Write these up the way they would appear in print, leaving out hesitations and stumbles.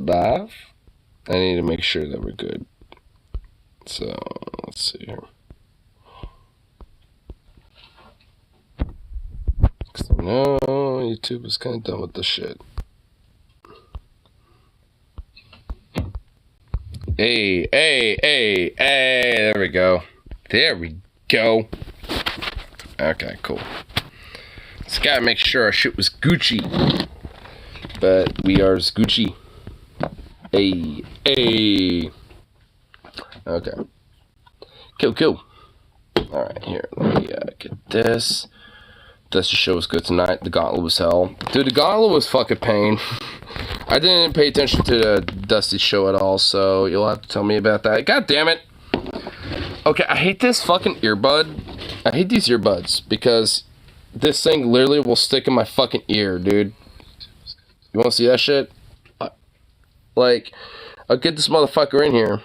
good live. I need to make sure that we're good. So, let's see here. Because I know YouTube is kind of done with this shit. Hey, there we go. There we go. Okay, cool. Just gotta make sure our shit was Gucci. But we are Gucci. Hey. Okay. Cool. Alright, here. Let me get this. Dusty show was good tonight. The Gauntlet was hell. Dude, the Gauntlet was fucking pain. I didn't pay attention to the Dusty show at all, so you'll have to tell me about that. God damn it. Okay, I hate this fucking earbud. I hate these earbuds because this thing literally will stick in my fucking ear, dude. You wanna see that shit? Like, I'll get this motherfucker in here.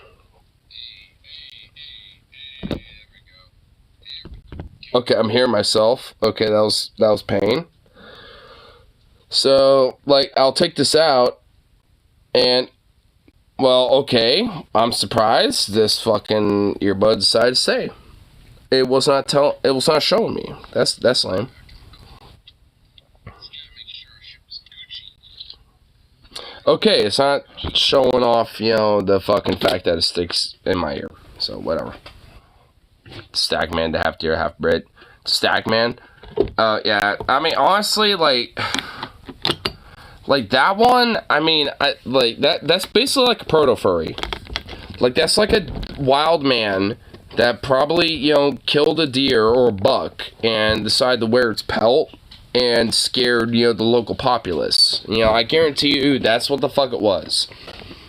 Okay, I'm hearing myself. Okay, that was pain. So, like, I'll take this out, and, well, okay, I'm surprised this fucking earbud decided to stay. It was not showing me. That's lame. Okay, it's not showing off, you know, the fucking fact that it sticks in my ear. So, whatever. Stagman, the half deer, half Brit. Stagman. Yeah, I mean, honestly, like that one, I mean, that's basically like a proto-furry. Like, that's like a wild man that probably, you know, killed a deer or a buck and decided to wear its pelt and scared, you know, the local populace. You know, I guarantee you that's what the fuck it was.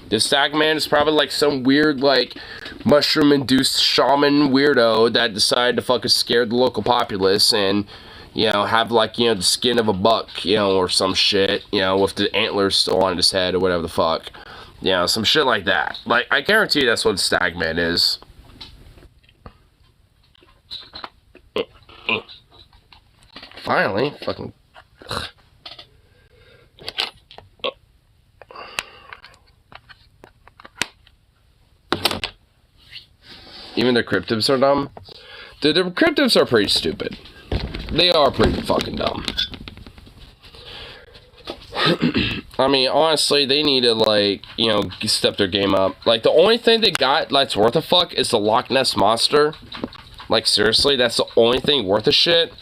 The Stagman is probably like some weird, like, mushroom-induced shaman weirdo that decided to fucking scare the local populace and, you know, have, like, you know, the skin of a buck, you know, or some shit, you know, with the antlers still on his head or whatever the fuck. You know, some shit like that. Like, I guarantee you that's what Stagman is. Finally, fucking... Ugh. Even the cryptids are dumb. Dude, the cryptids are pretty stupid. They are pretty fucking dumb. I mean, honestly, they need to, like, you know, step their game up. Like, the only thing they got that's worth a fuck is the Loch Ness Monster. Like, seriously, that's the only thing worth a shit.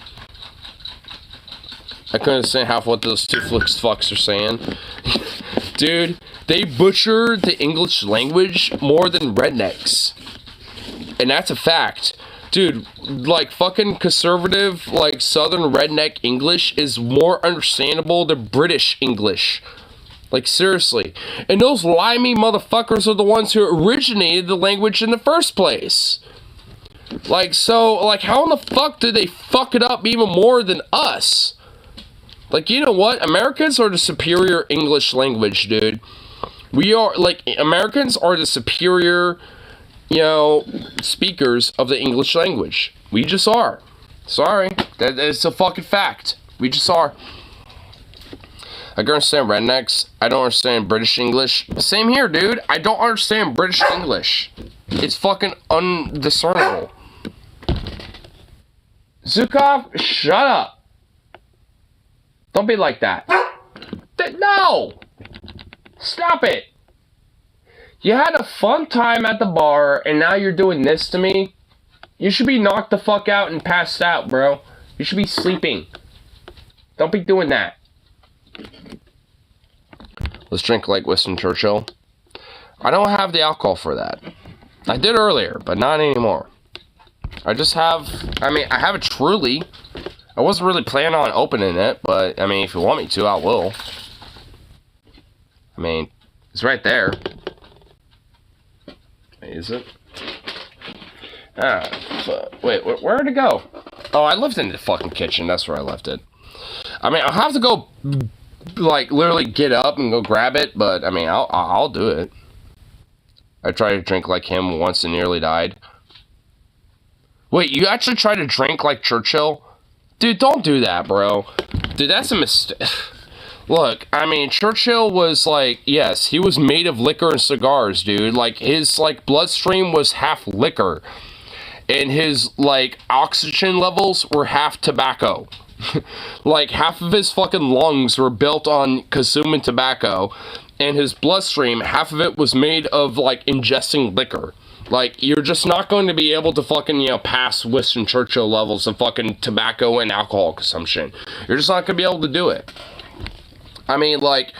I couldn't understand half what those two fucks are saying. Dude, they butcher the English language more than rednecks. And that's a fact. Dude, like, fucking conservative, like, southern redneck English is more understandable than British English. Like, seriously. And those limey motherfuckers are the ones who originated the language in the first place. Like, so, like, how in the fuck did they fuck it up even more than us? Like, you know what? Americans are the superior English language, dude. We are, like, Americans are the superior, you know, speakers of the English language. We just are. Sorry. That is a fucking fact. We just are. I can understand rednecks. I don't understand British English. Same here, dude. I don't understand British English. It's fucking undiscernible. Zukov, shut up. Don't be like that. No! Stop it! You had a fun time at the bar, and now you're doing this to me? You should be knocked the fuck out and passed out, bro. You should be sleeping. Don't be doing that. Let's drink like Winston Churchill. I don't have the alcohol for that. I did earlier, but not anymore. I just have... I mean, I have a Truly. I wasn't really planning on opening it, but, I mean, if you want me to, I will. I mean, it's right there. Is it? Wait, where'd it go? Oh, I left it in the fucking kitchen. That's where I left it. I mean, I'll have to go, like, literally get up and go grab it, but, I mean, I'll do it. I tried to drink like him once and nearly died. Wait, you actually tried to drink like Churchill? Dude, don't do that, bro. Dude, that's a mistake. Look, I mean, Churchill was like, yes, he was made of liquor and cigars, dude. Like, his, like, bloodstream was half liquor. And his, like, oxygen levels were half tobacco. Like, half of his fucking lungs were built on consuming tobacco. And his bloodstream, half of it was made of, like, ingesting liquor. Like, you're just not going to be able to fucking, you know, pass Winston Churchill levels of fucking tobacco and alcohol consumption. You're just not going to be able to do it. I mean, like,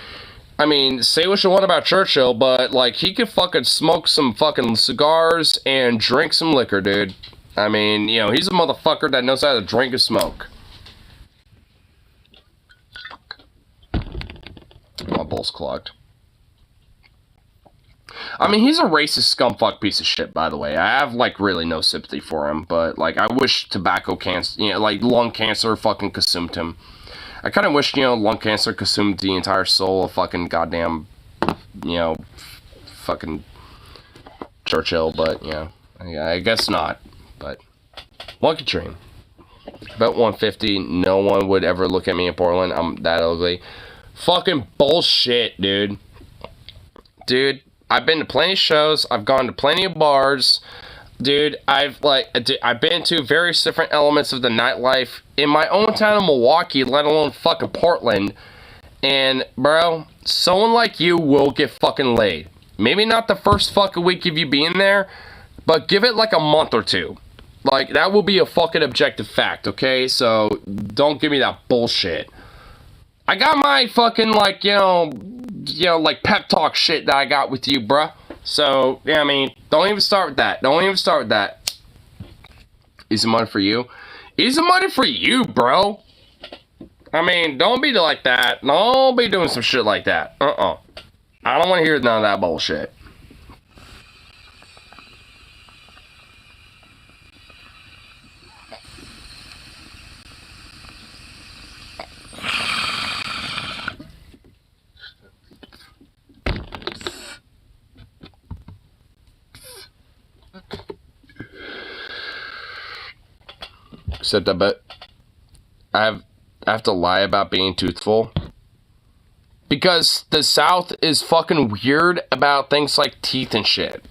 say what you want about Churchill, but, like, he could fucking smoke some fucking cigars and drink some liquor, dude. I mean, you know, he's a motherfucker that knows how to drink and smoke. My bowl's clogged. I mean, he's a racist scumfuck piece of shit, by the way. I have, like, really no sympathy for him, but, like, I wish tobacco cancer, you know, like, lung cancer fucking consumed him. I kind of wish, you know, lung cancer consumed the entire soul of fucking goddamn, you know, fucking Churchill, but, you know, I guess not, but, lucky dream. About 150, no one would ever look at me in Portland, I'm that ugly. Fucking bullshit, dude. Dude, I've been to plenty of shows, I've gone to plenty of bars, dude, I've been to various different elements of the nightlife in my own town of Milwaukee, let alone fucking Portland, and, bro, someone like you will get fucking laid. Maybe not the first fucking week of you being there, but give it like a month or two. Like, that will be a fucking objective fact, okay? So, don't give me that bullshit. I got my fucking, like, you know, like, pep talk shit that I got with you, bruh. So, yeah, I mean, don't even start with that. Don't even start with that. Easy money for you? Easy money for you, bro. I mean, don't be like that. Don't be doing some shit like that. I don't want to hear none of that bullshit. Except I bet I have to lie about being truthful. Because the South is fucking weird about things like teeth and shit.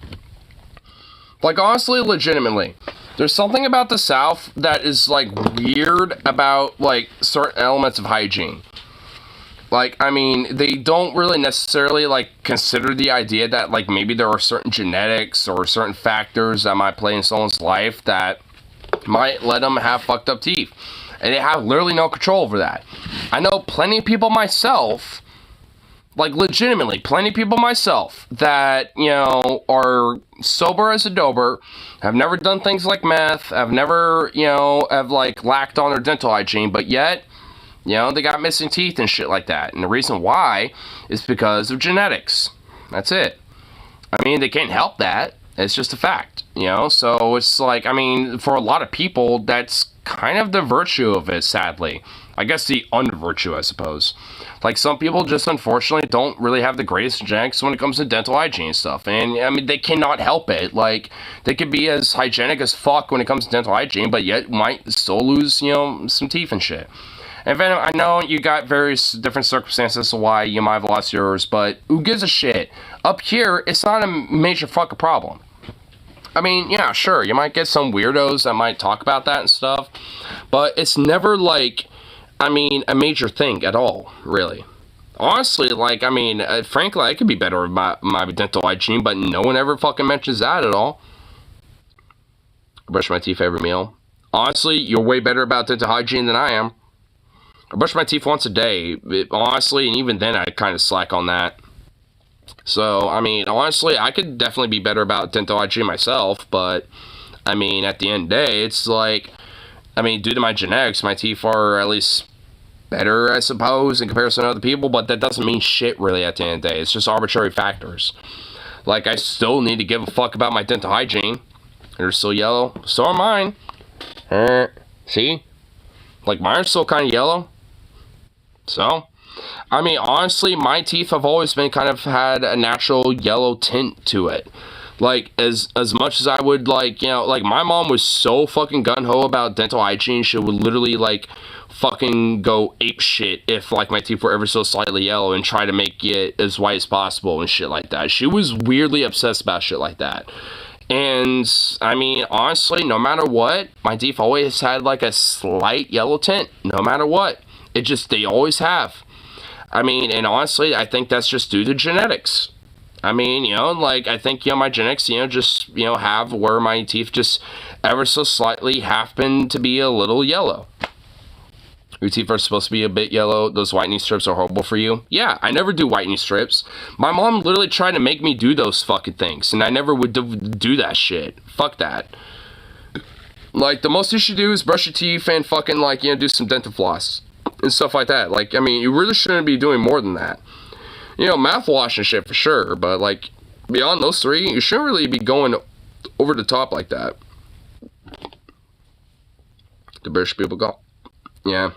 Like, honestly, legitimately. There's something about the South that is, like, weird about, like, certain elements of hygiene. Like, I mean, they don't really necessarily, like, consider the idea that, like, maybe there are certain genetics or certain factors that might play in someone's life that might let them have fucked up teeth. And they have literally no control over that. I know plenty of people myself, like, legitimately, plenty of people myself that, you know, are sober as a dober, have never done things like meth, have never, you know, have, like, lacked on their dental hygiene, but yet, you know, they got missing teeth and shit like that. And the reason why is because of genetics. That's it. I mean, they can't help that. It's just a fact, you know? So it's like, I mean, for a lot of people, that's kind of the virtue of it, sadly. I guess the unvirtue, I suppose. Like, some people just, unfortunately, don't really have the greatest genetics when it comes to dental hygiene stuff. And, I mean, they cannot help it. Like, they could be as hygienic as fuck when it comes to dental hygiene, but yet might still lose, you know, some teeth and shit. And I know you got various different circumstances to why you might have lost yours, but who gives a shit? Up here, it's not a major fucking problem. I mean, yeah, sure, you might get some weirdos that might talk about that and stuff, but it's never, like, I mean, a major thing at all, really. Honestly, like, I mean, frankly, I could be better with my dental hygiene, but no one ever fucking mentions that at all. I brush my teeth every meal. Honestly, you're way better about dental hygiene than I am. I brush my teeth once a day, honestly, and even then I kind of slack on that. So, I mean, honestly, I could definitely be better about dental hygiene myself, but, I mean, at the end of the day, it's like, I mean, due to my genetics, my teeth are at least better, I suppose, in comparison to other people, but that doesn't mean shit, really, at the end of the day. It's just arbitrary factors. Like, I still need to give a fuck about my dental hygiene. They're still yellow. So are mine. See? Like, mine are still kind of yellow. So, I mean, honestly, my teeth have always been kind of had a natural yellow tint to it. Like, as much as I would, like, you know, like, my mom was so fucking gung-ho about dental hygiene, she would literally, like, fucking go ape shit if like my teeth were ever so slightly yellow and try to make it as white as possible and shit like that. She was weirdly obsessed about shit like that. And I mean, honestly, no matter what, my teeth always had like a slight yellow tint, no matter what. They always have. I mean, and honestly, I think that's just due to genetics. I mean, you know, like, I think, you know, my genetics, you know, just, you know, have where my teeth just ever so slightly happen to be a little yellow. Your teeth are supposed to be a bit yellow. Those whitening strips are horrible for you. Yeah, I never do whitening strips. My mom literally tried to make me do those fucking things, and I never would do that shit. Fuck that. Like, the most you should do is brush your teeth and fucking, like, you know, do some dental floss and stuff like that. Like, I mean, you really shouldn't be doing more than that. You know, mouthwash and shit for sure, but, like, beyond those three, you shouldn't really be going over the top like that. The British people go. Yeah.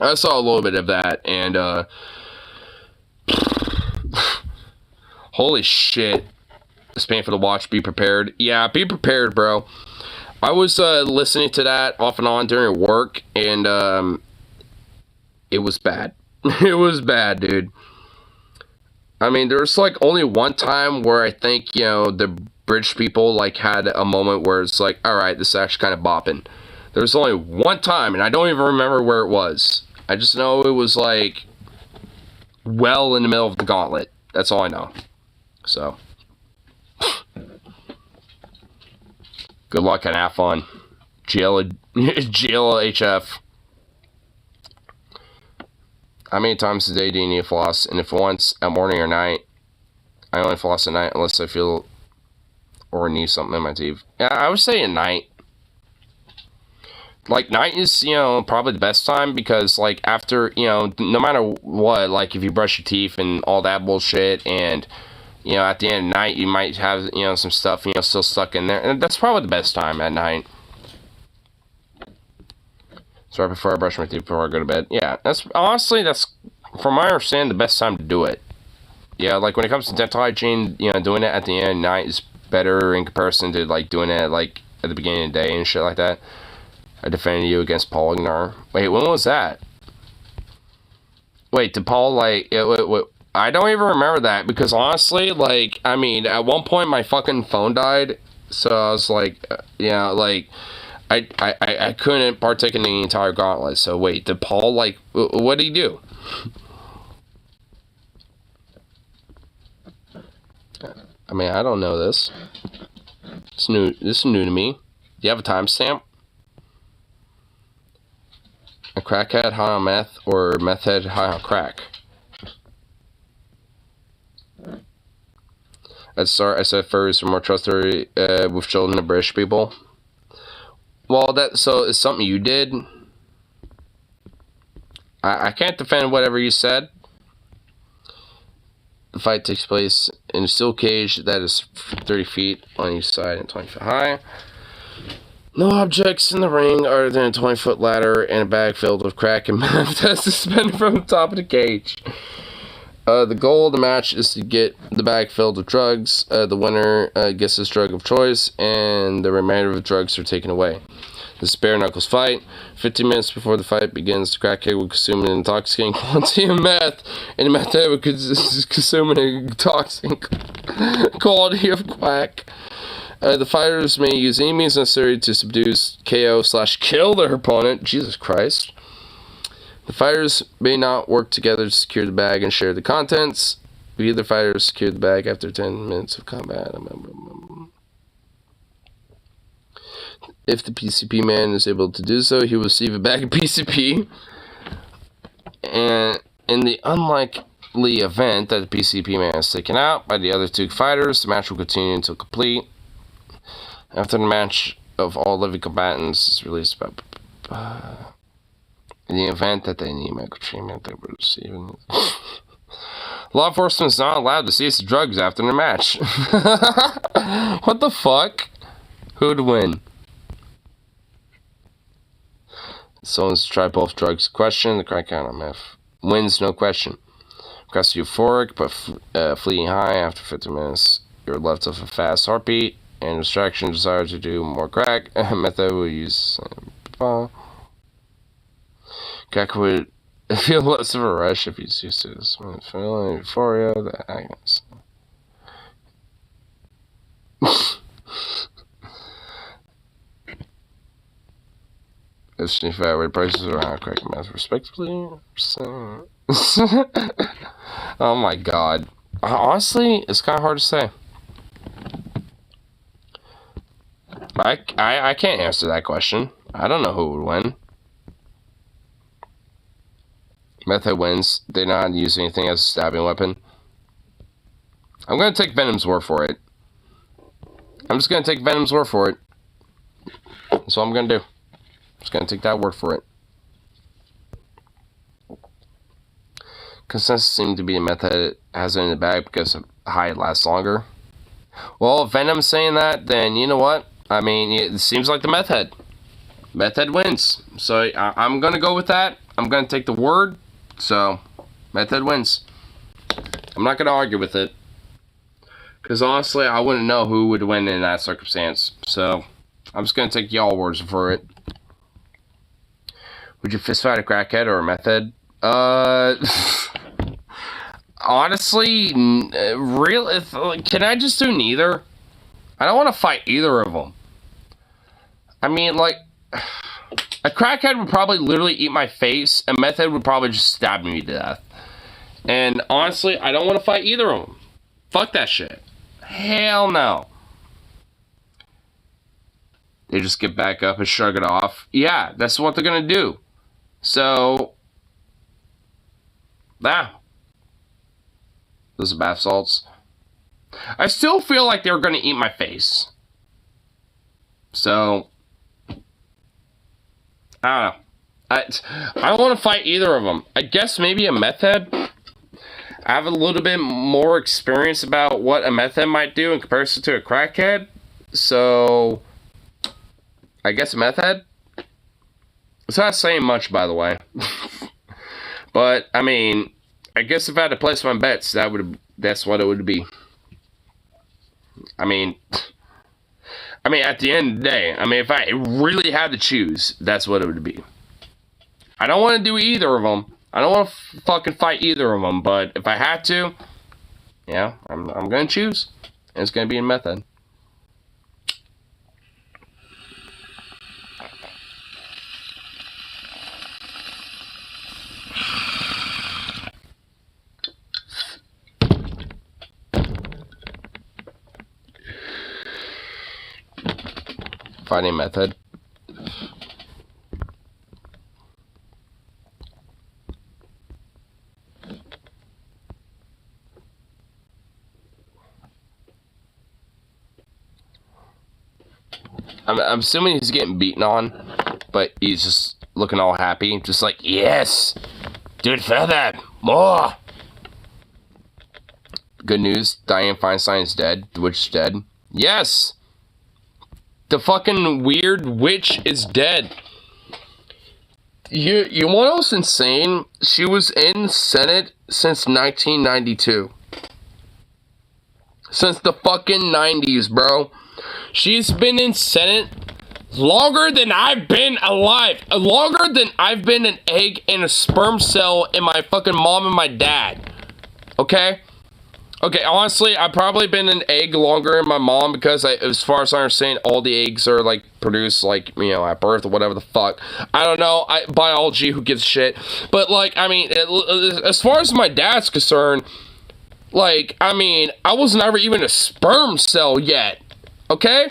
I saw a little bit of that, and, holy shit. It's painful to watch. Be prepared. Yeah, be prepared, bro. I was, listening to that off and on during work, and, it was bad. It was bad, dude. I mean, there's, like, only one time where I think, you know, the British people, like, had a moment where it's like, alright, this is actually kind of bopping. There's only one time, and I don't even remember where it was. I just know it was, like, well in the middle of the gauntlet. That's all I know. So. Good luck and have fun. GLHF. How many times a day do you need to floss? And if once, at morning or night? I only floss at night unless I feel or need something in my teeth. Yeah, I would say at night. Like, night is, you know, probably the best time because, like, after, you know, no matter what, like, if you brush your teeth and all that bullshit and, you know, at the end of the night, you might have, you know, some stuff, you know, still stuck in there. And that's probably the best time at night. So right before I brush my teeth before I go to bed. Yeah, that's, honestly, that's, from my understanding, the best time to do it. Yeah, like, when it comes to dental hygiene, you know, doing it at the end of the night is better in comparison to, like, doing it, like, at the beginning of the day and shit like that. I defended you against Paul Ignar. Wait, when was that? Wait, did Paul, like, I don't even remember that, because honestly, like, I mean, at one point my fucking phone died, so I was like, yeah, like, I couldn't partake in the entire gauntlet, so wait, did Paul, like, what did he do? I mean, I don't know this. This is new to me. Do you have a timestamp? A crackhead high on meth or meth head high on crack? At the start, I said furries are more trustworthy with children than British people. Well, so it's something you did. I can't defend whatever you said. The fight takes place in a steel cage that is 30 feet on each side and 20 feet high. No objects in the ring other than a 20-foot ladder and a bag filled with crack and meth that's suspended from the top of the cage. The goal of the match is to get the bag filled with drugs. The winner gets his drug of choice, and the remainder of the drugs are taken away. This bare knuckles fight. 15 minutes before the fight begins, the crackhead will consume an intoxicating quantity of meth, and the meth head will consume an intoxicating quality of quack. The fighters may use any means necessary to subdue, KO/kill their opponent. Jesus Christ. The fighters may not work together to secure the bag and share the contents. If either fighter secure the bag after 10 minutes of combat. If the PCP man is able to do so, he will receive a bag of PCP. And in the unlikely event that the PCP man is taken out by the other two fighters, the match will continue until complete. After the match of all living combatants is released in the event that they need medical treatment, they will receive it. Law enforcement is not allowed to seize the drugs after the match. What the fuck? Who'd win? Someone's tried both drugs. Question, the crack out on meth. Wins, no question. Because euphoric, but fleeting high after 50 minutes. You're left with a fast heartbeat and distraction, desire to do more crack. Method will use... Crack would feel less of a rush if he's used to this. Feeling euphoria, the Agnes. If she fat prices around crack math respectively. Oh my god. Honestly, it's kind of hard to say. I can't answer that question. I don't know who would win. Method wins. They know how to use anything as a stabbing weapon. I'm going to take Venom's word for it. I'm just going to take Venom's word for it. That's what I'm going to do. Just going to take that word for it. Consensus seemed to be a method has it in the bag because high lasts longer. Well, if Venom's saying that, then you know what? I mean, it seems like the method. Method wins. So I'm going to go with that. I'm going to take the word. So, method wins. I'm not going to argue with it. Because honestly, I wouldn't know who would win in that circumstance. So, I'm just going to take y'all words for it. Would you fist fight a crackhead or a method? Honestly, can I just do neither? I don't want to fight either of them. I mean, like, a crackhead would probably literally eat my face. A method would probably just stab me to death. And honestly, I don't want to fight either of them. Fuck that shit. Hell no. They just get back up and shrug it off. Yeah, that's what they're gonna do. So, those are bath salts. I still feel like they're gonna eat my face. So, I don't know. I don't want to fight either of them. I guess maybe a method. I have a little bit more experience about what a method might do in comparison to a crackhead. So, I guess a method. It's not saying much, by the way. But, I mean, I guess if I had to place my bets, that's what it would be. I mean, at the end of the day, if I really had to choose, that's what it would be. I don't want to do either of them. I don't want to fucking fight either of them, but if I had to, yeah, I'm going to choose. And it's going to be a method. Fighting method. I'm assuming he's getting beaten on, but he's just looking all happy, just like, yes, dude, further, more. Good news, Diane Feinstein's dead. The witch is dead. Yes, the fucking weird witch is dead. You want what's insane? She was in Senate since 1992. Since the fucking 90s, bro. She's been in Senate longer than I've been alive. Longer than I've been an egg and a sperm cell in my fucking mom and my dad. Okay? Okay, honestly, I've probably been an egg longer in my mom because, as far as I understand, all the eggs are, like, produced, like, you know, at birth or whatever the fuck. I don't know. Biology, who gives a shit? But, like, as far as my dad's concerned, like, I was never even a sperm cell yet. Okay?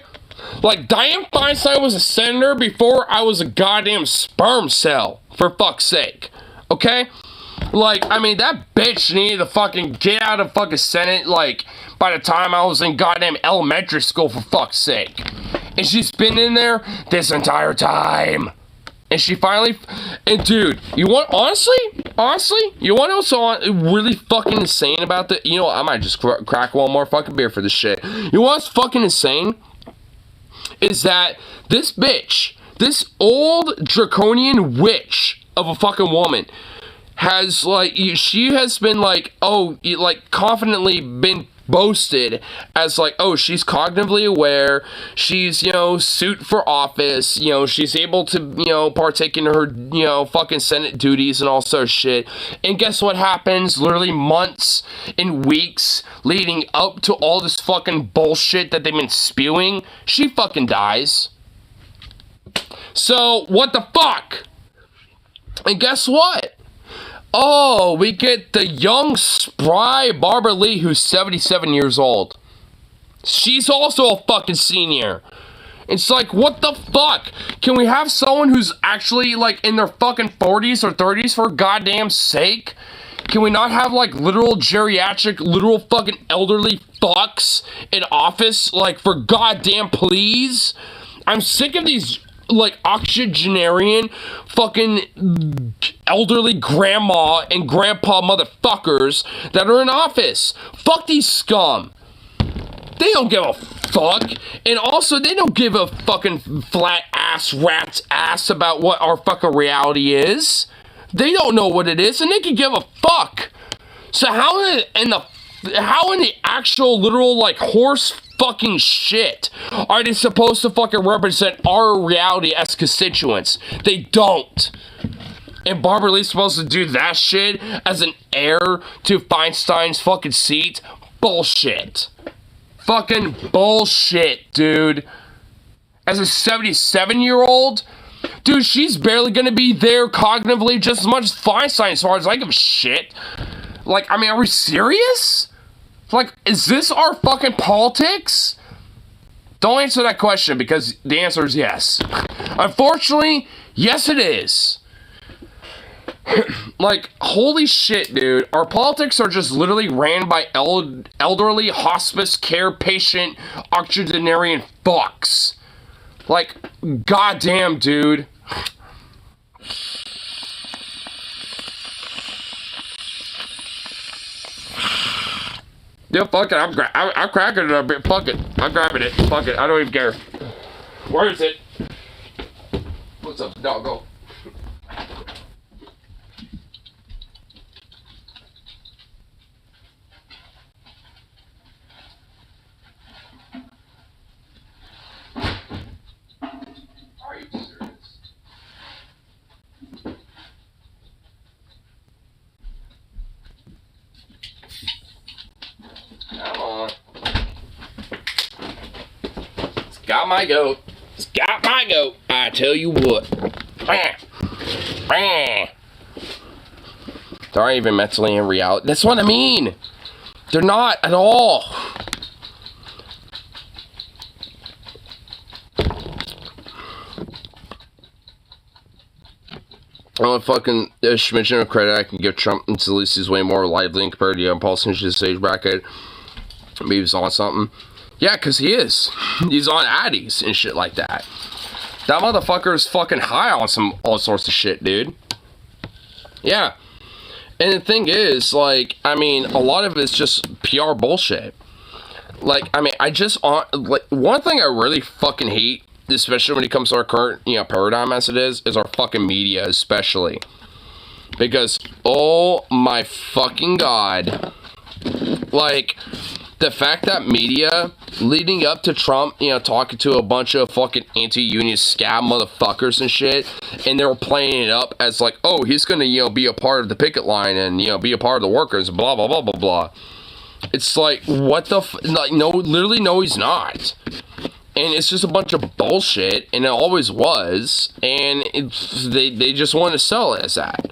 Like, Diane Feinstein was a senator before I was a goddamn sperm cell, for fuck's sake. Okay? Like, that bitch needed to fucking get out of fucking Senate, like, by the time I was in goddamn elementary school, for fuck's sake. And she's been in there this entire time. And she finally, and dude, you want, honestly, you want to know what's really fucking insane about the, you know, I might just crack one more fucking beer for this shit. You know what's fucking insane? Is that this bitch, this old draconian witch of a fucking woman, has, like, she has been, like, confidently been boasted as like, oh, she's cognitively aware, she's, you know, suit for office, you know, she's able to, you know, partake in her, you know, fucking Senate duties and all sort of shit. And guess what happens? Literally months and weeks leading up to all this fucking bullshit that they've been spewing, she fucking dies. So, what the fuck? And guess what? Oh, we get the young, spry Barbara Lee, who's 77 years old. She's also a fucking senior. It's like, what the fuck? Can we have someone who's actually, like, in their fucking 40s or 30s for goddamn sake? Can we not have, like, literal geriatric, literal fucking elderly fucks in office? Like, for goddamn please? I'm sick of these, like, octogenarian fucking elderly grandma and grandpa motherfuckers that are in office. Fuck these scum. They don't give a fuck. And also, they don't give a fucking flat ass rat's ass about what our fucking reality is. They don't know what it is, and they can give a fuck. So how in the actual literal, like, horse fucking shit are they supposed to fucking represent our reality as constituents? They don't. And Barbara Lee's supposed to do that shit as an heir to Feinstein's fucking seat? Bullshit. Fucking bullshit, dude. As a 77-year-old? Dude, she's barely gonna be there cognitively just as much as Feinstein, as far as I give a shit. Like, I mean, are we serious? Like, is this our fucking politics? Don't answer that question, because the answer is yes. Unfortunately, yes it is. Like, holy shit, dude. Our politics are just literally ran by elderly hospice care patient octogenarian fucks. Like, goddamn, dude. Yeah, fuck it. I'm cracking it a bit. Fuck it. I'm grabbing it. Fuck it. I don't even care. Where is it? What's up, doggo? Are you serious? Come on. It's got my goat. It's got my goat. I tell you what. They aren't even mentally in reality. That's what I mean. They're not at all. Oh, fucking smidgen of credit I can give Trump, and at least he's way more lively compared to Paul Sinch's age bracket. Maybe he's on something. Yeah, because he is. He's on Addies and shit like that. That motherfucker is fucking high on some all sorts of shit, dude. Yeah. And the thing is, like, I mean, a lot of it's just PR bullshit. Like, I mean, like, one thing I really fucking hate, especially when it comes to our current, you know, paradigm as it is our fucking media, especially. Because, oh my fucking god. Like, the fact that media, leading up to Trump, you know, talking to a bunch of fucking anti-union scab motherfuckers and shit, and they were playing it up as like, oh, he's gonna, you know, be a part of the picket line and, you know, be a part of the workers, blah, blah, blah, blah, blah. It's like, what the like, no, literally, no, he's not. And it's just a bunch of bullshit, and it always was, and they just want to sell it as that.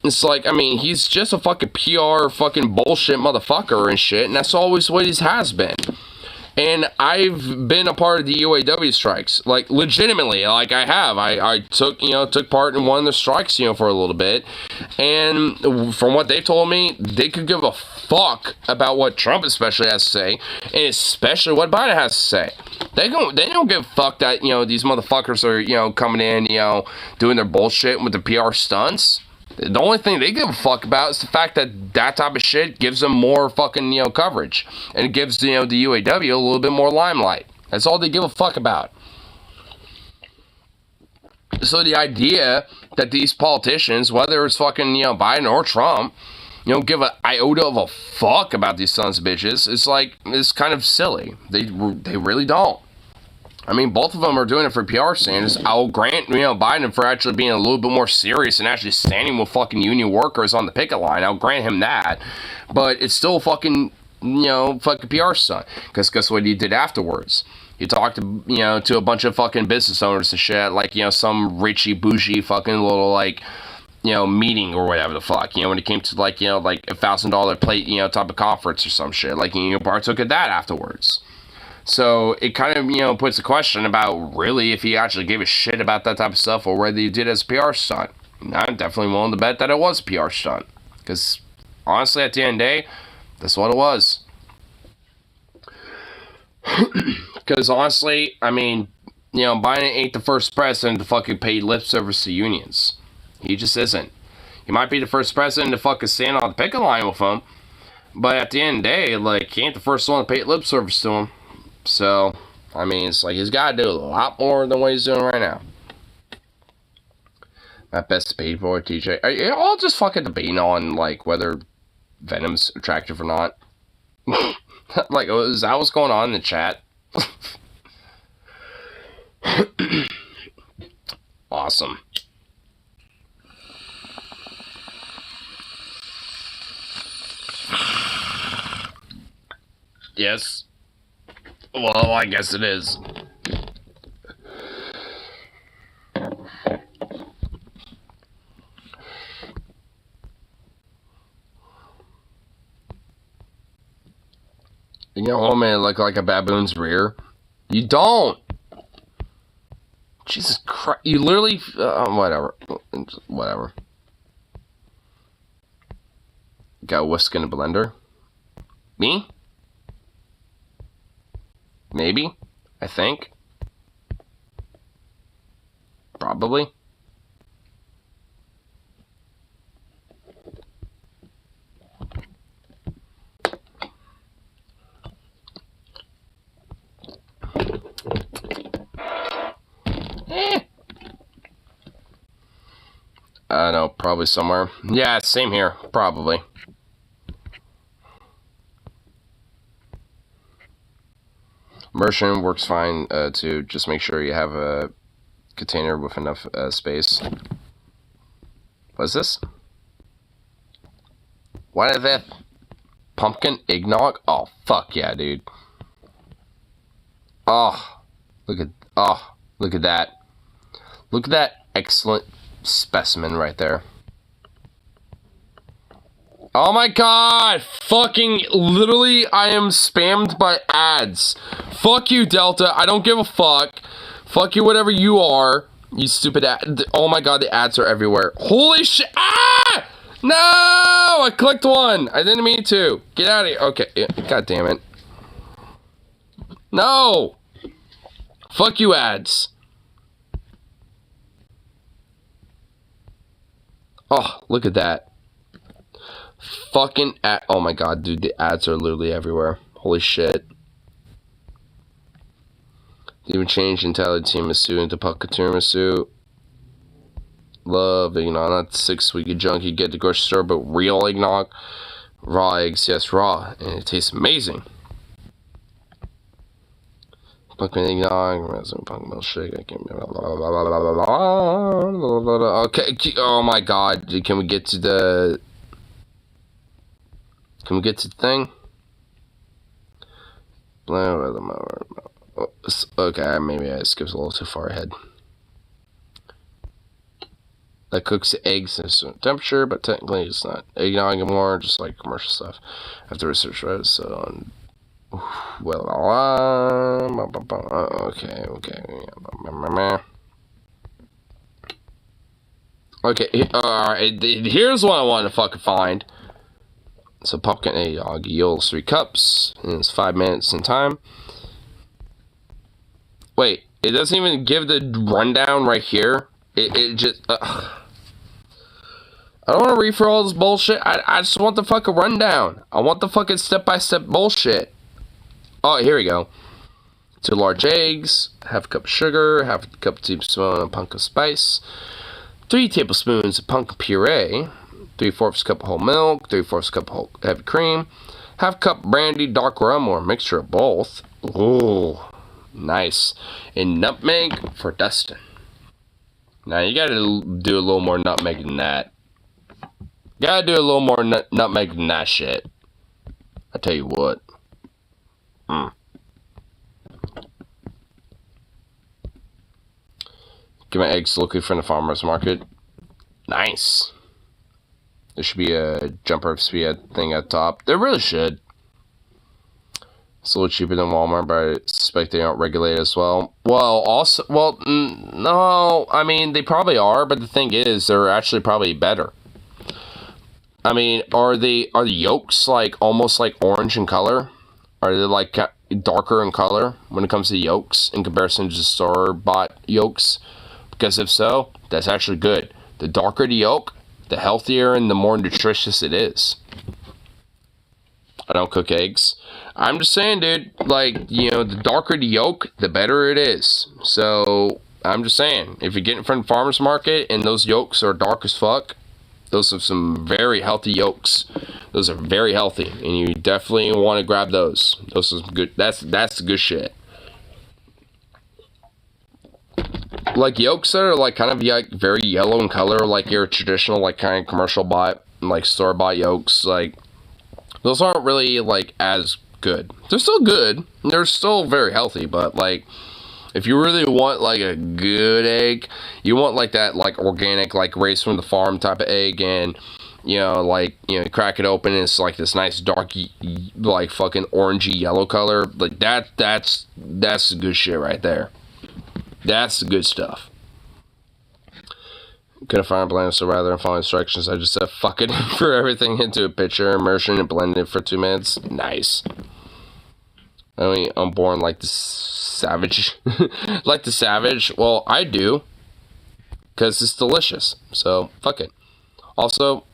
It's like, I mean, he's just a fucking PR fucking bullshit motherfucker and shit, and that's always what he has been. And I've been a part of the UAW strikes, like, legitimately, like, I have. I took part in one of the strikes, you know, for a little bit, and from what they told me, they could give a fuck about what Trump especially has to say, and especially what Biden has to say. They don't give a fuck that, you know, these motherfuckers are, you know, coming in, you know, doing their bullshit with the PR stunts. The only thing they give a fuck about is the fact that that type of shit gives them more fucking, you know, coverage. And it gives, you know, the UAW a little bit more limelight. That's all they give a fuck about. So the idea that these politicians, whether it's fucking, you know, Biden or Trump, You don't give an iota of a fuck about these sons of bitches. It's like, it's kind of silly. They really don't. I mean, both of them are doing it for PR standards. I'll grant, Biden for actually being a little bit more serious and actually standing with fucking union workers on the picket line. I'll grant him that. But it's still fucking, fucking PR stunt. Because guess what he did afterwards? He talked to, to a bunch of fucking business owners and shit. Like, some richy bougie fucking little, like, meeting or whatever the fuck. When it came to, like, like $1,000 plate, type of conference or some shit. Like, partook of that afterwards. So it kind of, puts a question about really if he actually gave a shit about that type of stuff or whether he did it as a PR stunt. And I'm definitely willing to bet that it was a PR stunt. Because honestly, at the end of the day, that's what it was. Because honestly, I mean, Biden ain't the first president to fucking pay lip service to unions. He just isn't. He might be the first president to fucking stand on the picket line with them. But at the end of the day, like, he ain't the first one to pay lip service to him. So, I mean, it's like he's got to do a lot more than what he's doing right now. My best paid for TJ. Are you all just fucking debating on, like, whether Venom's attractive or not? Like, is that what's going on in the chat? Awesome. Yes. Well, I guess it is. Oh man, look like a baboon's rear. You don't. Jesus Christ! You literally, whatever. Got a whisk in a blender. Me? Maybe. I think. Probably. I don't know, probably somewhere. Yeah, same here. Probably. Immersion works fine too. Just make sure you have a container with enough space. What's this? What is that? Pumpkin eggnog? Oh, fuck yeah, dude. Oh, look at that. Look at that excellent specimen right there. Oh my god! Fucking literally, I am spammed by ads. Fuck you, Delta. I don't give a fuck. Fuck you, whatever you are. You stupid ad. Oh my god, the ads are everywhere. Holy shit. Ah! No! I clicked one. I didn't mean to. Get out of here. Okay. God damn it. No! Fuck you, ads. Oh, look at that. Fucking ad. Oh my god, dude, the ads are literally everywhere. Holy shit. They even changed entirely tiramisu into pumpkin tiramisu. Love eggnog, not 6-week junk you get at the grocery store, but real eggnog. Raw eggs, yes, raw. And it tastes amazing. Pumpkin eggnog, pumpkin milkshake. I can't. Okay. Oh my god. Can we get to the? Can we get to the thing? Okay, maybe I skipped a little too far ahead. That cooks the eggs at a certain temperature, but technically it's not eggnog anymore, just like commercial stuff. I have to research it, so. Well, okay. Okay, alright, here's what I want to fucking find. So, pumpkin eggnog yields 3 cups, and it's 5 minutes in time. Wait, it doesn't even give the rundown right here. It just, I don't want to read for all this bullshit. I just want the fucking rundown. I want the fucking step-by-step bullshit. Oh, here we go. 2 large eggs, half a cup of sugar, half a cup of tablespoon of pumpkin spice, 3 tablespoons of pumpkin puree, 3/4 cup of whole milk, 3/4 cup of whole heavy cream, half cup brandy, dark rum, or a mixture of both. Ooh, nice. And nutmeg for dusting. Now you gotta do a little more nutmeg than that. Gotta do a little more nutmeg than that shit. I tell you what. Get my eggs locally from the farmer's market. Nice. There should be a jumper speed thing at the top. There really should. It's a little cheaper than Walmart, but I suspect they aren't regulated as well. No, I mean, they probably are, but the thing is, they're actually probably better. I mean, are the yolks like almost like orange in color? Are they like darker in color when it comes to yolks in comparison to store-bought yolks? Because if so, that's actually good. The darker the yolk, the healthier and the more nutritious it is. I don't cook eggs. I'm just saying, dude, like, you know, the darker the yolk, the better it is. So, I'm just saying, if you get in front of the farmer's market and those yolks are dark as fuck, those are some very healthy yolks. Those are very healthy, and you definitely want to grab those. Those are good. That's the good shit. Like yolks that are like kind of like very yellow in color, like your traditional like kind of commercial bought, like store bought yolks, like those aren't really like as good. They're still good. They're still very healthy, but like if you really want like a good egg, you want like that like organic, like raised from the farm type of egg, and you know, like, you know, crack it open and it's like this nice dark like fucking orangey yellow color. Like that's the good shit right there. That's the good stuff. Couldn't find a blender, so rather than follow instructions, I just said fuck it, for everything into a pitcher, immersion, and blend it for 2 minutes. Nice. I mean, I'm born like the savage. Like the savage. Well, I do. Because it's delicious. So, fuck it. Also,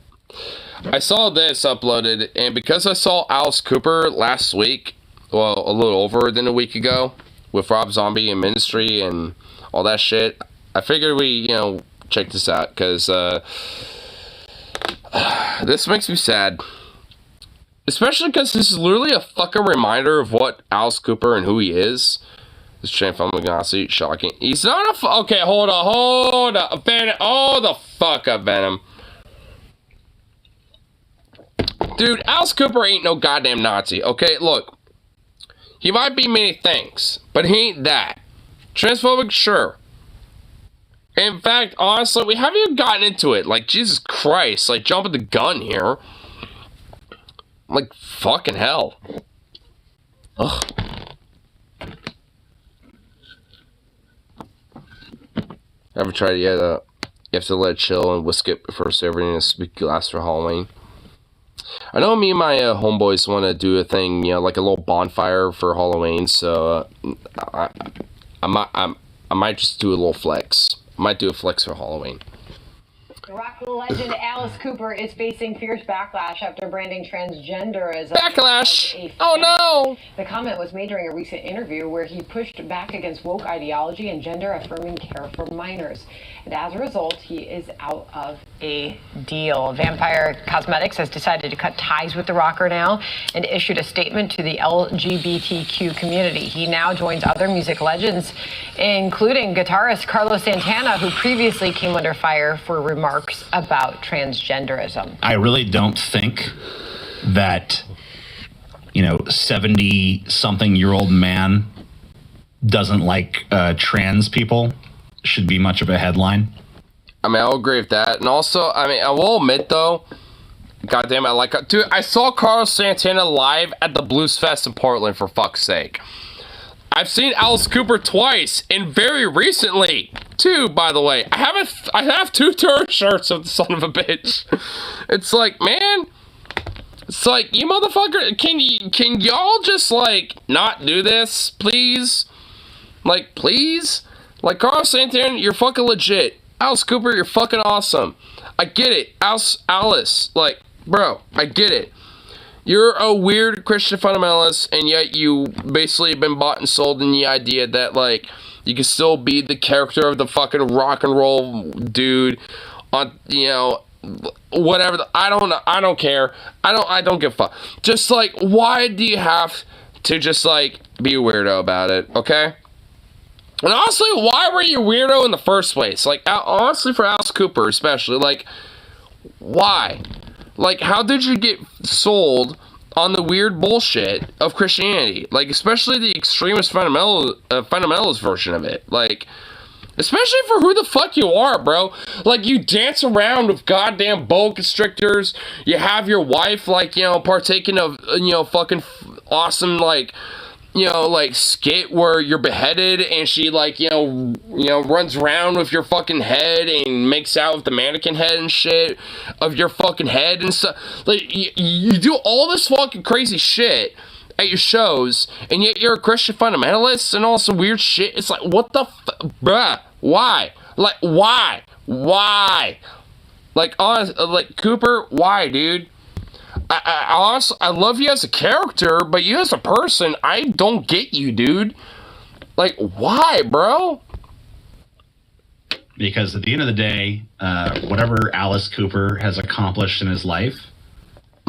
I saw this uploaded, and because I saw Alice Cooper last week, well, a little over than a week ago, with Rob Zombie and Ministry and all that shit, I figured we, you know, check this out, because this makes me sad. Especially because this is literally a fucking reminder of what Alice Cooper and who he is. This chain from Legacy, shocking. He's not a okay, hold on. Venom. Oh, the fuck up, Venom. Dude, Alice Cooper ain't no goddamn Nazi, okay? Look. He might be many things, but he ain't that. Transphobic, sure. In fact, honestly, we haven't even gotten into it. Like, Jesus Christ, like, jumping the gun here. Like, fucking hell. Ugh. Haven't tried it yet. You have to let it chill and whisk it before serving in a sweet glass for Halloween. I know me and my homeboys want to do a thing, you know, like a little bonfire for Halloween, so I might just do a little flex. I might do a flex for Halloween. Rock legend Alice Cooper is facing fierce backlash after branding transgenderism. Backlash! Oh no! The comment was made during a recent interview where he pushed back against woke ideology and gender-affirming care for minors. And as a result, he is out of a deal. Vampire Cosmetics has decided to cut ties with the rocker now and issued a statement to the LGBTQ community. He now joins other music legends, including guitarist Carlos Santana, who previously came under fire for remarks about transgenderism. I really don't think that, 70-something-year-old man doesn't like trans people should be much of a headline. I mean, I'll agree with that. And also, I mean, I will admit, though, goddamn, dude, I saw Carlos Santana live at the Blues Fest in Portland, for fuck's sake. I've seen Alice Cooper twice, and very recently, too, by the way. I have 2 tour shirts of the son of a bitch. It's like, man, it's like, you motherfucker, can y'all just, like, not do this, please? Like, please? Like, Carlos Santana, you're fucking legit. Alice Cooper, you're fucking awesome. I get it. Alice, like, bro, I get it. You're a weird Christian fundamentalist, and yet you basically have been bought and sold in the idea that, like, you can still be the character of the fucking rock and roll dude on, whatever. I don't care. I don't give a fuck. Just like, why do you have to just like be a weirdo about it? Okay. And honestly, why were you a weirdo in the first place? Like, honestly, for Alice Cooper especially, like, why? Like, how did you get sold on the weird bullshit of Christianity? Like, especially the extremist fundamentalist version of it. Like, especially for who the fuck you are, bro. Like, you dance around with goddamn boa constrictors. You have your wife, like, you know, partaking of, you know, fucking awesome, like, you know, like, skit where you're beheaded and she, like, you know, runs around with your fucking head and makes out with the mannequin head and shit of your fucking head and stuff. Like, you do all this fucking crazy shit at your shows, and yet you're a Christian fundamentalist and all some weird shit. It's like, what the bruh? Why? Like, why? Why? Like, honest, like, Cooper, why, dude? I honestly, I love you as a character, but you as a person, I don't get you, dude. Like, why, bro? Because at the end of the day, whatever Alice Cooper has accomplished in his life,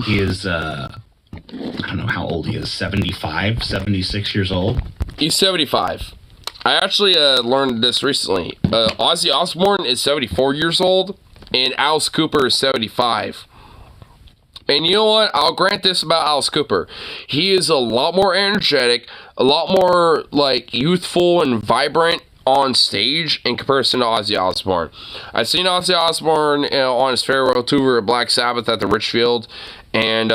he is, I don't know how old he is, 75, 76 years old? He's 75. I actually learned this recently. Ozzy Osbourne is 74 years old, and Alice Cooper is 75. And you know what? I'll grant this about Alice Cooper. He is a lot more energetic, a lot more, like, youthful and vibrant on stage in comparison to Ozzy Osbourne. I've seen Ozzy Osbourne, you know, on his farewell tour at Black Sabbath at the Richfield, and,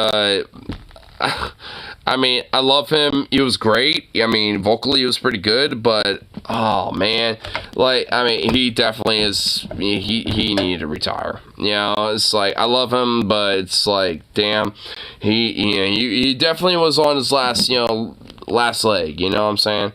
I mean, I love him. He was great. I mean, vocally, he was pretty good, but, oh, man. Like, I mean, he definitely is, he needed to retire. You know, it's like, I love him, but it's like, damn, he definitely was on his last, you know, last leg, you know what I'm saying?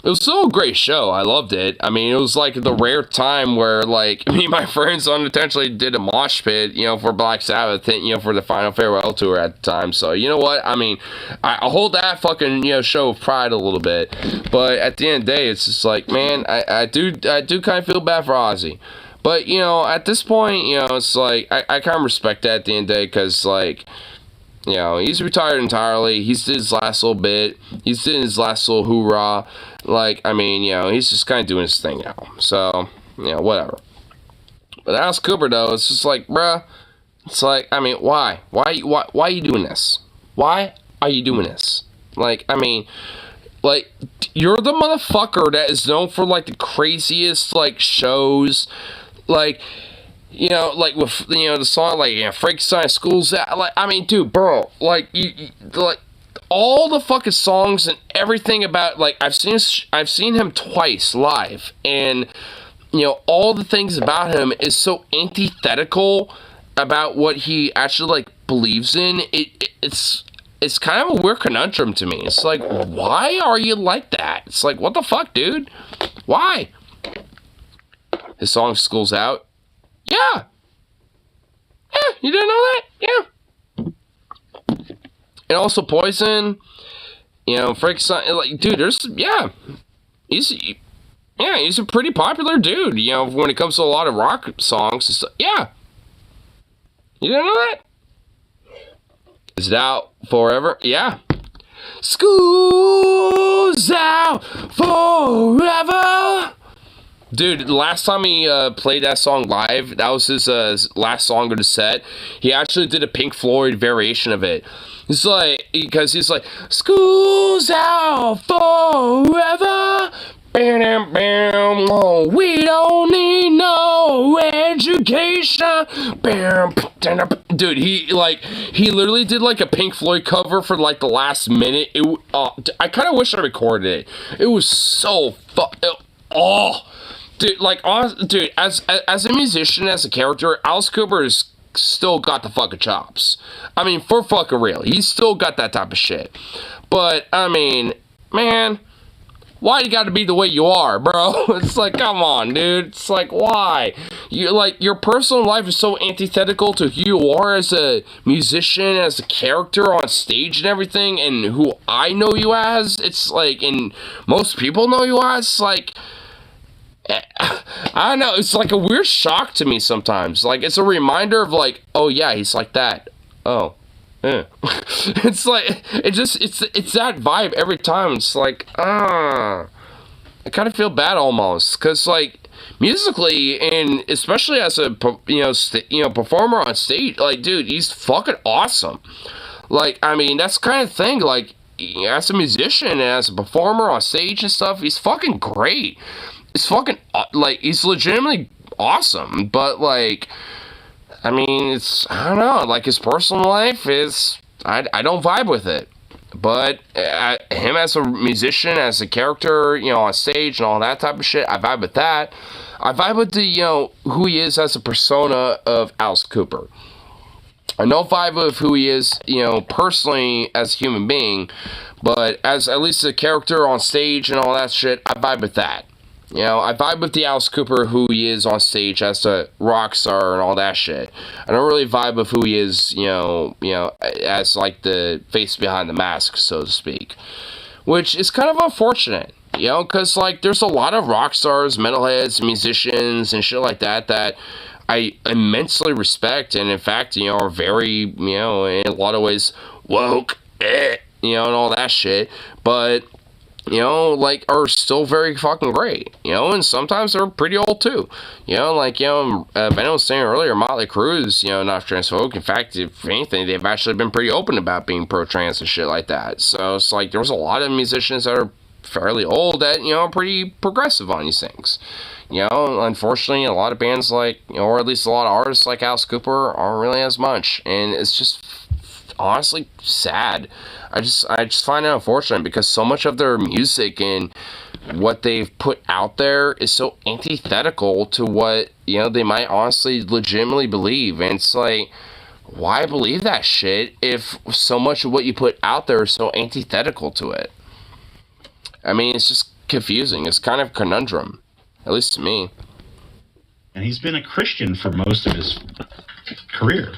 It was still a great show. I loved it. I mean, it was like the rare time where, like, me and my friends unintentionally did a mosh pit, you know, for Black Sabbath, you know, for the final farewell tour at the time. So, you know what? I mean, I hold that fucking, you know, show of pride a little bit. But at the end of the day, it's just like, man, I do kind of feel bad for Ozzy. But, you know, at this point, you know, it's like, I kind of respect that at the end of the day, because, like, you know, he's retired entirely. He's did his last little bit. He's did his last little hoorah. Like, I mean, you know, he's just kind of doing his thing now. So, you know, whatever. But Alice Cooper, though, it's just like, bruh, it's like, I mean, why? Why are you doing this? Why are you doing this? Like, I mean, like, you're the motherfucker that is known for, like, the craziest, like, shows. Like, you know, like, with, you know, the song, like, you know, Frankenstein School's Out. Like, I mean, dude, bro, like, you like, all the fucking songs and everything about, like, I've seen him twice live, and, you know, all the things about him is so antithetical about what he actually, like, believes in. It's kind of a weird conundrum to me. It's like, why are you like that? It's like, what the fuck, dude? Why? His song School's Out. Yeah. Yeah, you didn't know that? Yeah. And also Poison, you know, Frankenstein, like, dude, he's a pretty popular dude, you know, when it comes to a lot of rock songs and stuff. Yeah. You didn't know that? Is it out forever? Yeah. School's out forever. Dude, the last time he played that song live, that was his last song of the set. He actually did a Pink Floyd variation of it. It's like, because he's like, school's out forever. Bam, bam, oh, we don't need no education. Bam, dude, he literally did like a Pink Floyd cover for like the last minute. I kind of wish I recorded it. It was so dude, like, dude, as a musician, as a character, Alice Cooper has still got the fucking chops. I mean, for fucking real, he's still got that type of shit. But I mean, man, why you gotta be the way you are, bro? It's like, come on, dude. It's like, why? You like, your personal life is so antithetical to who you are as a musician, as a character on stage and everything, and who I know you as. It's like, and most people know you as. Like, I don't know. It's like a weird shock to me sometimes. Like, it's a reminder of like, oh yeah, he's like that. Oh, yeah. It's like it's that vibe every time. It's like, I kind of feel bad almost, because like musically, and especially as a performer on stage, like, dude, he's fucking awesome. Like, I mean, that's the kind of thing, like, as a musician and as a performer on stage and stuff, he's fucking great. It's fucking, like, he's legitimately awesome. But, like, I mean, I don't know, like, his personal life is, I don't vibe with it. But him as a musician, as a character, on stage and all that type of shit, I vibe with that. I vibe with the, who he is as a persona of Alice Cooper. I don't vibe with who he is, personally as a human being, but as at least a character on stage and all that shit, I vibe with that. I vibe with the Alice Cooper who he is on stage as a rock star and all that shit. I don't really vibe with who he is, as like the face behind the mask, so to speak. Which is kind of unfortunate, because like there's a lot of rock stars, metalheads, musicians, and shit like that I immensely respect, and in fact, are very, in a lot of ways woke, and all that shit, but, like, are still very fucking great, and sometimes they're pretty old too, like, Ben was saying earlier, Motley Crue's, not transphobic. In fact, if anything, they've actually been pretty open about being pro-trans and shit like that, so it's like, there's a lot of musicians that are fairly old that, are pretty progressive on these things. Unfortunately, a lot of bands like, or at least a lot of artists like Alice Cooper aren't really as much. And it's just honestly sad. I just find it unfortunate because so much of their music and what they've put out there is so antithetical to what, they might honestly legitimately believe. And it's like, why believe that shit if so much of what you put out there is so antithetical to it? I mean, it's just confusing. It's kind of a conundrum. At least to me. And he's been a Christian for most of his career.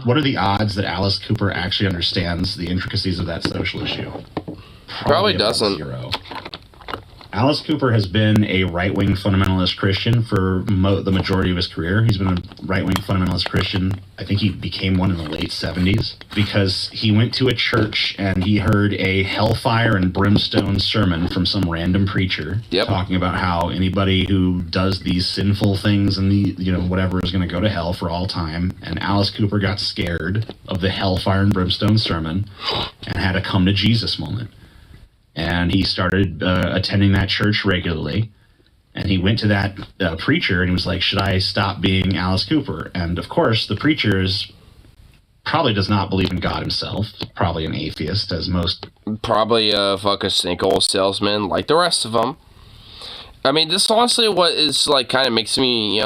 What are the odds that Alice Cooper actually understands the intricacies of that social issue? Probably doesn't. Zero. Alice Cooper has been a right-wing fundamentalist Christian for the majority of his career. He's been a right-wing fundamentalist Christian. I think he became one in the late 70s because he went to a church and he heard a hellfire and brimstone sermon from some random preacher talking about how anybody who does these sinful things and whatever is going to go to hell for all time. And Alice Cooper got scared of the hellfire and brimstone sermon and had a come to Jesus moment. And he started attending that church regularly. And he went to that preacher and he was like, should I stop being Alice Cooper? And of course, the preacher probably does not believe in God himself. Probably an atheist, as most. Probably a fucking snake oil salesman like the rest of them. I mean, this honestly what is like kind of makes me,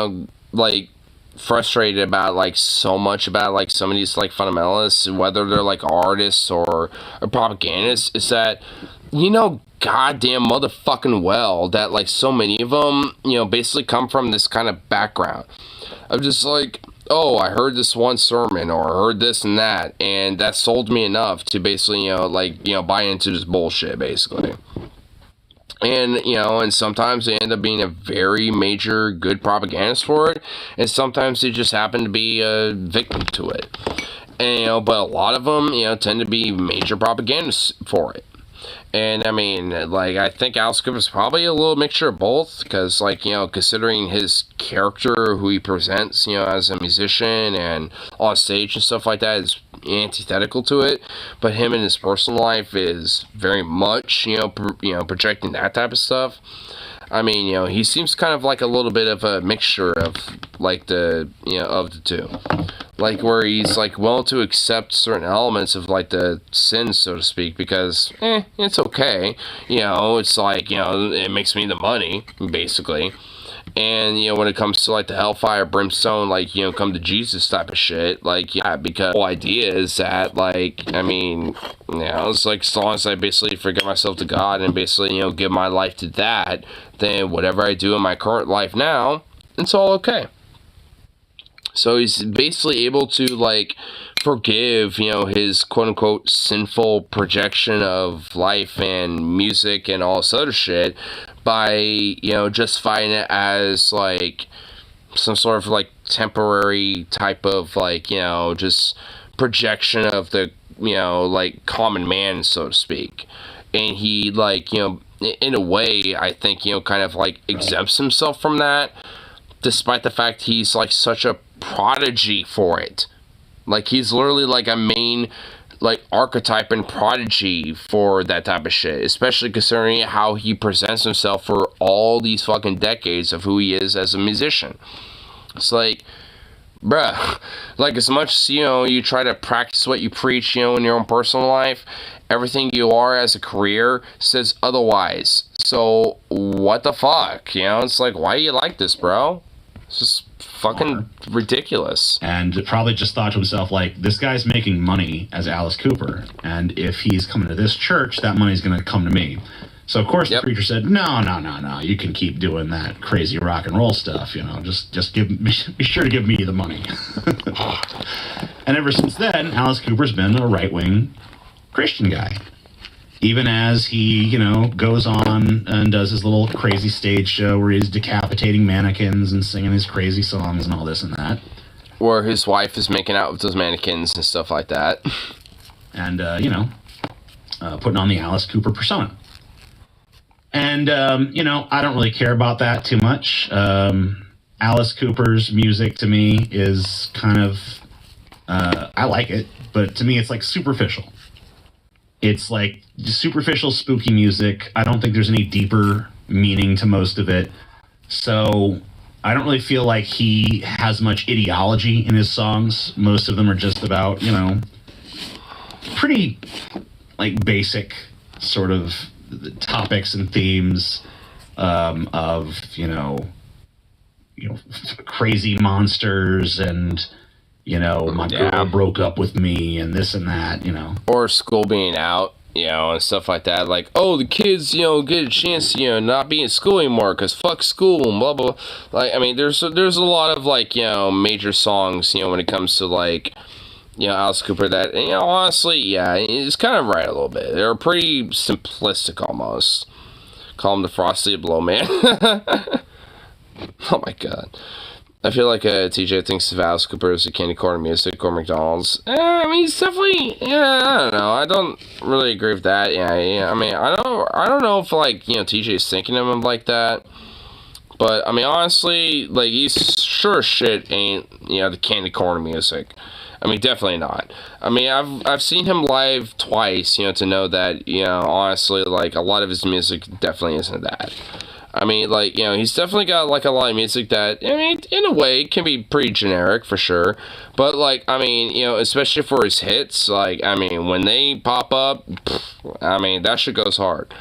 like frustrated about like so much about like some of these like fundamentalists, whether they're like artists or propagandists, is that goddamn motherfucking well that like so many of them, basically come from this kind of background of just like, oh, I heard this one sermon or heard this and that sold me enough to basically, buy into this bullshit basically. And, and sometimes they end up being a very major good propagandist for it, and sometimes they just happen to be a victim to it. And, but a lot of them, tend to be major propagandists for it. And I mean, like, I think Alice Cooper is probably a little mixture of both, because, like, considering his character, who he presents, as a musician and on stage and stuff like that is antithetical to it, but him in his personal life is very much, projecting that type of stuff. I mean, he seems kind of like a little bit of a mixture of, like, of the two. Like, where he's, like, willing to accept certain elements of, like, the sin, so to speak, because, it's okay. It's like, it makes me the money, basically. And, when it comes to, like, the hellfire, brimstone, like, come to Jesus type of shit, like, yeah, because the whole idea is that, like, I mean, it's like, as long as I basically forgive myself to God and basically, give my life to that, then whatever I do in my current life now, it's all okay. So he's basically able to, like, forgive, his quote-unquote sinful projection of life and music and all this other shit by, justifying it as, like, some sort of, like, temporary type of, like, just projection of the, like, common man, so to speak. And he, like, in a way, I think, kind of, like, exempts himself from that, despite the fact he's, like, such a prodigy for it. Like, he's literally, like, a main, like, archetype and prodigy for that type of shit, especially considering how he presents himself for all these fucking decades of who he is as a musician. It's like, bruh, like, as much as, you try to practice what you preach, in your own personal life, everything you are as a career says otherwise. So, what the fuck? It's like, why do you like this, bro? It's just fucking ridiculous. And probably just thought to himself, like, this guy's making money as Alice Cooper, and if he's coming to this church, that money's going to come to me. So, of course, the preacher said, no, you can keep doing that crazy rock and roll stuff, just be sure to give me the money. And ever since then, Alice Cooper's been a right-wing Christian guy. Even as he, goes on and does his little crazy stage show where he's decapitating mannequins and singing his crazy songs and all this and that. Or his wife is making out with those mannequins and stuff like that. And, putting on the Alice Cooper persona. And, I don't really care about that too much. Alice Cooper's music to me is kind of, I like it, but to me it's like superficial. It's like superficial, spooky music. I don't think there's any deeper meaning to most of it. So I don't really feel like he has much ideology in his songs. Most of them are just about, pretty, like, basic sort of topics and themes of, crazy monsters and... my girl broke up with me and this and that, Or school being out, and stuff like that. Like, oh, the kids, get a chance to, not be in school anymore because fuck school and blah, blah, blah. Like, I mean, there's a lot of, like, major songs, when it comes to, like, Alice Cooper that, honestly, yeah, it's kind of right a little bit. They're pretty simplistic almost. Call him the Frosty Blow Man. Oh my god. I feel like TJ thinks of Alice Cooper as a candy corn music or McDonald's. I mean, he's definitely, I don't know. I don't really agree with that. I mean, I don't know if, like, TJ's thinking of him like that. But, I mean, honestly, like, he's sure as shit ain't, the candy corn music. I mean, definitely not. I mean, I've seen him live twice, to know that, honestly, like, a lot of his music definitely isn't that. I mean, like, he's definitely got, like, a lot of music that, I mean, in a way, can be pretty generic, for sure. But, like, I mean, especially for his hits, like, I mean, when they pop up, I mean, that shit goes hard.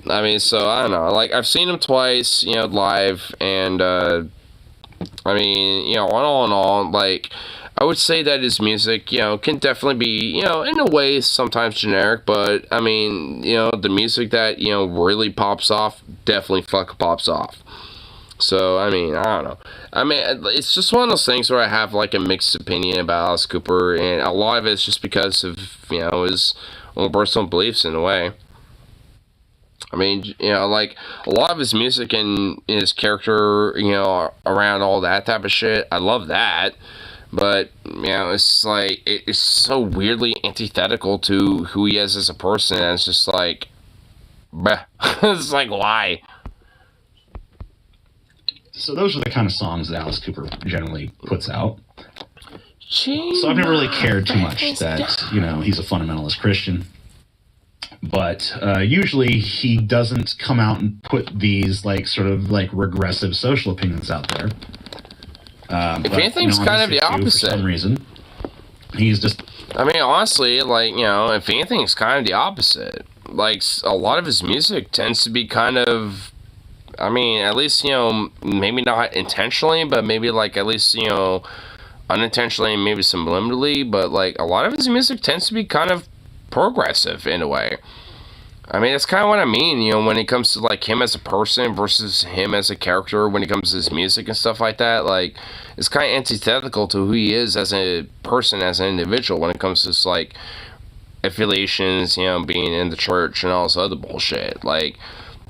I mean, so, I don't know. Like, I've seen him twice, live, and, I mean, all in all, like... I would say that his music, can definitely be, in a way, sometimes generic, but, I mean, the music that, really pops off, definitely fucking pops off. So, I mean, I don't know. I mean, it's just one of those things where I have, like, a mixed opinion about Alice Cooper, and a lot of it's just because of, his own personal beliefs, in a way. I mean, like, a lot of his music and his character, around all that type of shit, I love that. But, it's like, it's so weirdly antithetical to who he is as a person, and it's just like, bruh. It's like, why? So those are the kind of songs that Alice Cooper generally puts out. Jeez. So I've never really cared too much that, he's a fundamentalist Christian. But usually he doesn't come out and put these, like, sort of, like, regressive social opinions out there. If anything's kind of the opposite. For some reason, he's just... I mean, honestly, like, if anything, it's kind of the opposite. Like, a lot of his music tends to be kind of... I mean, at least, maybe not intentionally, but maybe, like, at least, unintentionally, maybe subliminally, but, like, a lot of his music tends to be kind of progressive, in a way. I mean, that's kind of what I mean, you know, when it comes to, like, him as a person versus him as a character, when it comes to his music and stuff like that, like, it's kind of antithetical to who he is as a person, as an individual, when it comes to, like, affiliations, you know, being in the church and all this other bullshit. Like,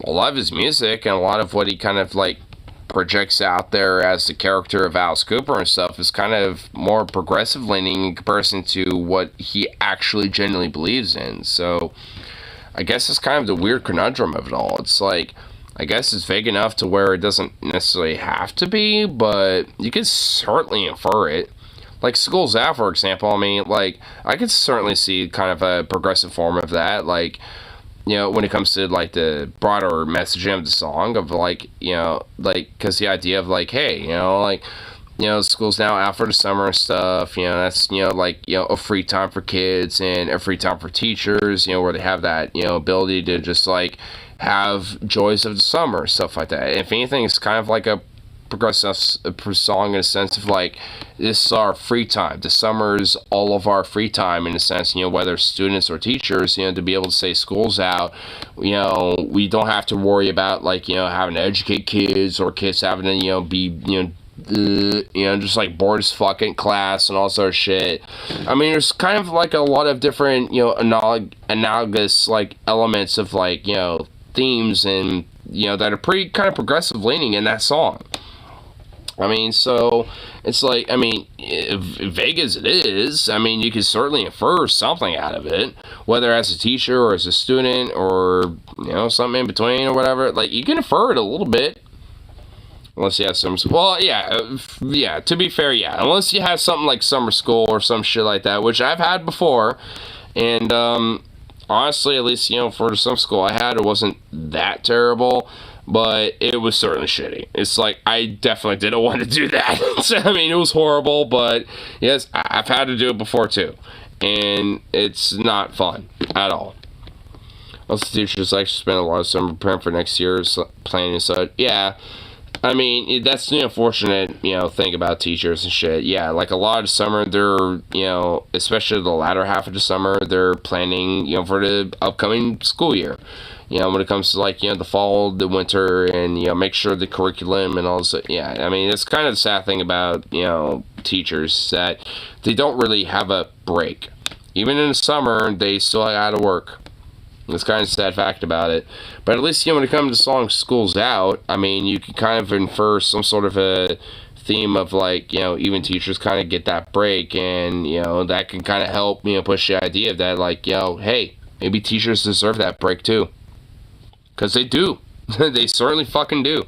a lot of his music and a lot of what he kind of, like, projects out there as the character of Alice Cooper and stuff is kind of more progressive leaning in comparison to what he actually genuinely believes in. So I guess it's kind of the weird conundrum of it all. It's like, I guess it's vague enough to where it doesn't necessarily have to be, but you could certainly infer it. Like School's Out, for example, I mean, like, I could certainly see kind of a progressive form of that, like, you know, when it comes to, like, the broader messaging of the song, of, like, you know, like, because the idea of, like, hey, you know, like, you know, school's now out for the summer and stuff, you know, that's, you know, like, you know, a free time for kids and a free time for teachers, you know, where they have that, you know, ability to just, like, have joys of the summer, stuff like that. If anything, it's kind of like a progressive song in a sense of, like, this is our free time. The summer is all of our free time in a sense, you know, whether students or teachers, you know, to be able to say school's out, you know, we don't have to worry about, like, you know, having to educate kids or kids having to, you know, be, you know, just like bored as fuck in class and all sort of shit. I mean, there's kind of like a lot of different, you know, analogous, like, elements of, like, you know, themes and, you know, that are pretty kind of progressive leaning in that song. I mean, so it's like, I mean, vague as it is, I mean, you can certainly infer something out of it, whether as a teacher or as a student or, you know, something in between or whatever. Like, you can infer it a little bit. Unless you have some, well, yeah, to be fair, yeah. Unless you have something like summer school or some shit like that, which I've had before. And, honestly, at least, you know, for the summer school I had, it wasn't that terrible. But it was certainly shitty. It's like, I definitely didn't want to do that. I mean, it was horrible, but yes, I've had to do it before too. And it's not fun at all. Most teachers like to spend a lot of summer preparing for next year's planning and such. Yeah. I mean, that's the unfortunate, you know, thing about teachers and shit. Yeah, like a lot of summer, they're, you know, especially the latter half of the summer, they're planning, you know, for the upcoming school year. You know, when it comes to, like, you know, the fall, the winter, and, you know, make sure the curriculum and all this. Yeah, I mean, it's kind of the sad thing about, you know, teachers, that they don't really have a break. Even in the summer, they still got to work. It's kind of a sad fact about it. But at least, you know, when it comes to the song School's Out, I mean, you can kind of infer some sort of a theme of, like, you know, even teachers kind of get that break, and, you know, that can kind of help, you know, push the idea of that, like, you know, hey, maybe teachers deserve that break too. Because they do. They certainly fucking do.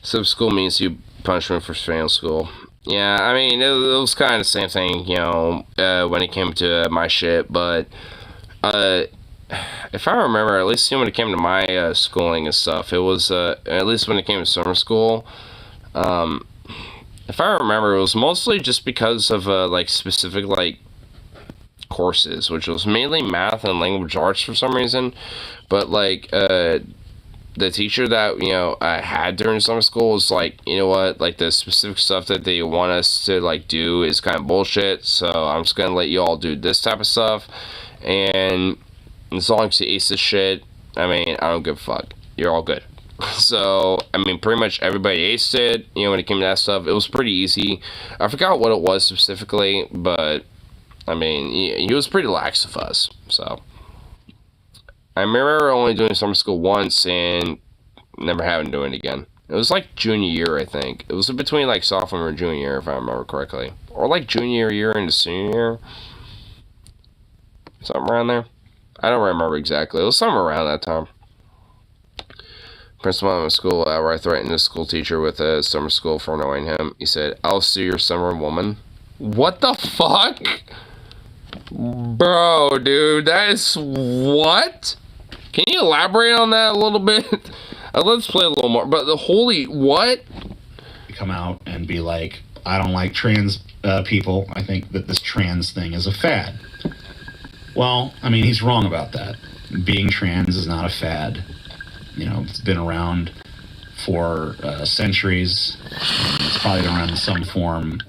So school means you punishment for failing school. Yeah, I mean, it was kind of the same thing, you know, when it came to my shit, but, if I remember, at least, you know, when it came to my, schooling and stuff, it was, at least when it came to summer school, if I remember, it was mostly just because of, like, specific, like, courses, which was mainly math and language arts for some reason, but, like, the teacher that, you know, I had during summer school was like, you know what, like, the specific stuff that they want us to, like, do is kind of bullshit, so I'm just gonna let you all do this type of stuff, and as long as you ace this shit, I mean, I don't give a fuck, you're all good. So, I mean, pretty much everybody aced it, you know, when it came to that stuff. It was pretty easy. I forgot what it was specifically, but, I mean, he was pretty lax with us, so. I remember only doing summer school once and never having to do it again. It was like junior year, I think. It was between, like, sophomore and junior year, if I remember correctly. Or like junior year into senior year. Something around there. I don't remember exactly. It was somewhere around that time. Principal at my school outright threatened a school teacher with a summer school for annoying him. He said, "I'll sue your summer woman." What the fuck? Bro, dude, that is what? Can you elaborate on that a little bit? Let's play a little more. But the holy what? Come out and be like, I don't like trans people. I think that this trans thing is a fad. Well, I mean, he's wrong about that. Being trans is not a fad. You know, it's been around for centuries. It's probably been around in some form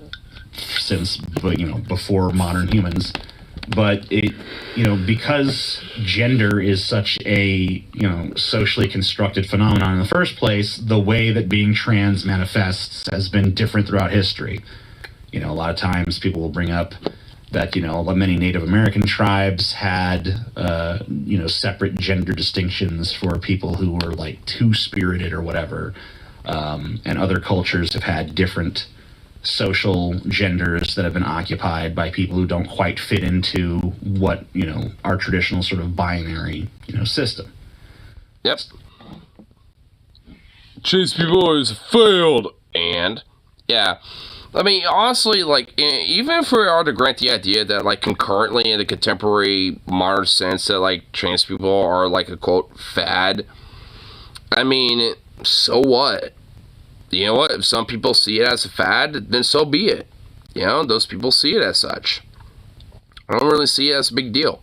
since, before modern humans. But it, because gender is such a, socially constructed phenomenon in the first place, the way that being trans manifests has been different throughout history. A lot of times people will bring up that, many Native American tribes had, separate gender distinctions for people who were like two-spirited or whatever. And other cultures have had different social genders that have been occupied by people who don't quite fit into what, our traditional sort of binary, system. Yep. Trans people always failed. And, yeah. I mean, honestly, like, even if we are to grant the idea that, like, concurrently in the contemporary modern sense that, like, trans people are, like, a, quote, fad, I mean, so what? You know what? If some people see it as a fad, then so be it. Those people see it as such. I don't really see it as a big deal.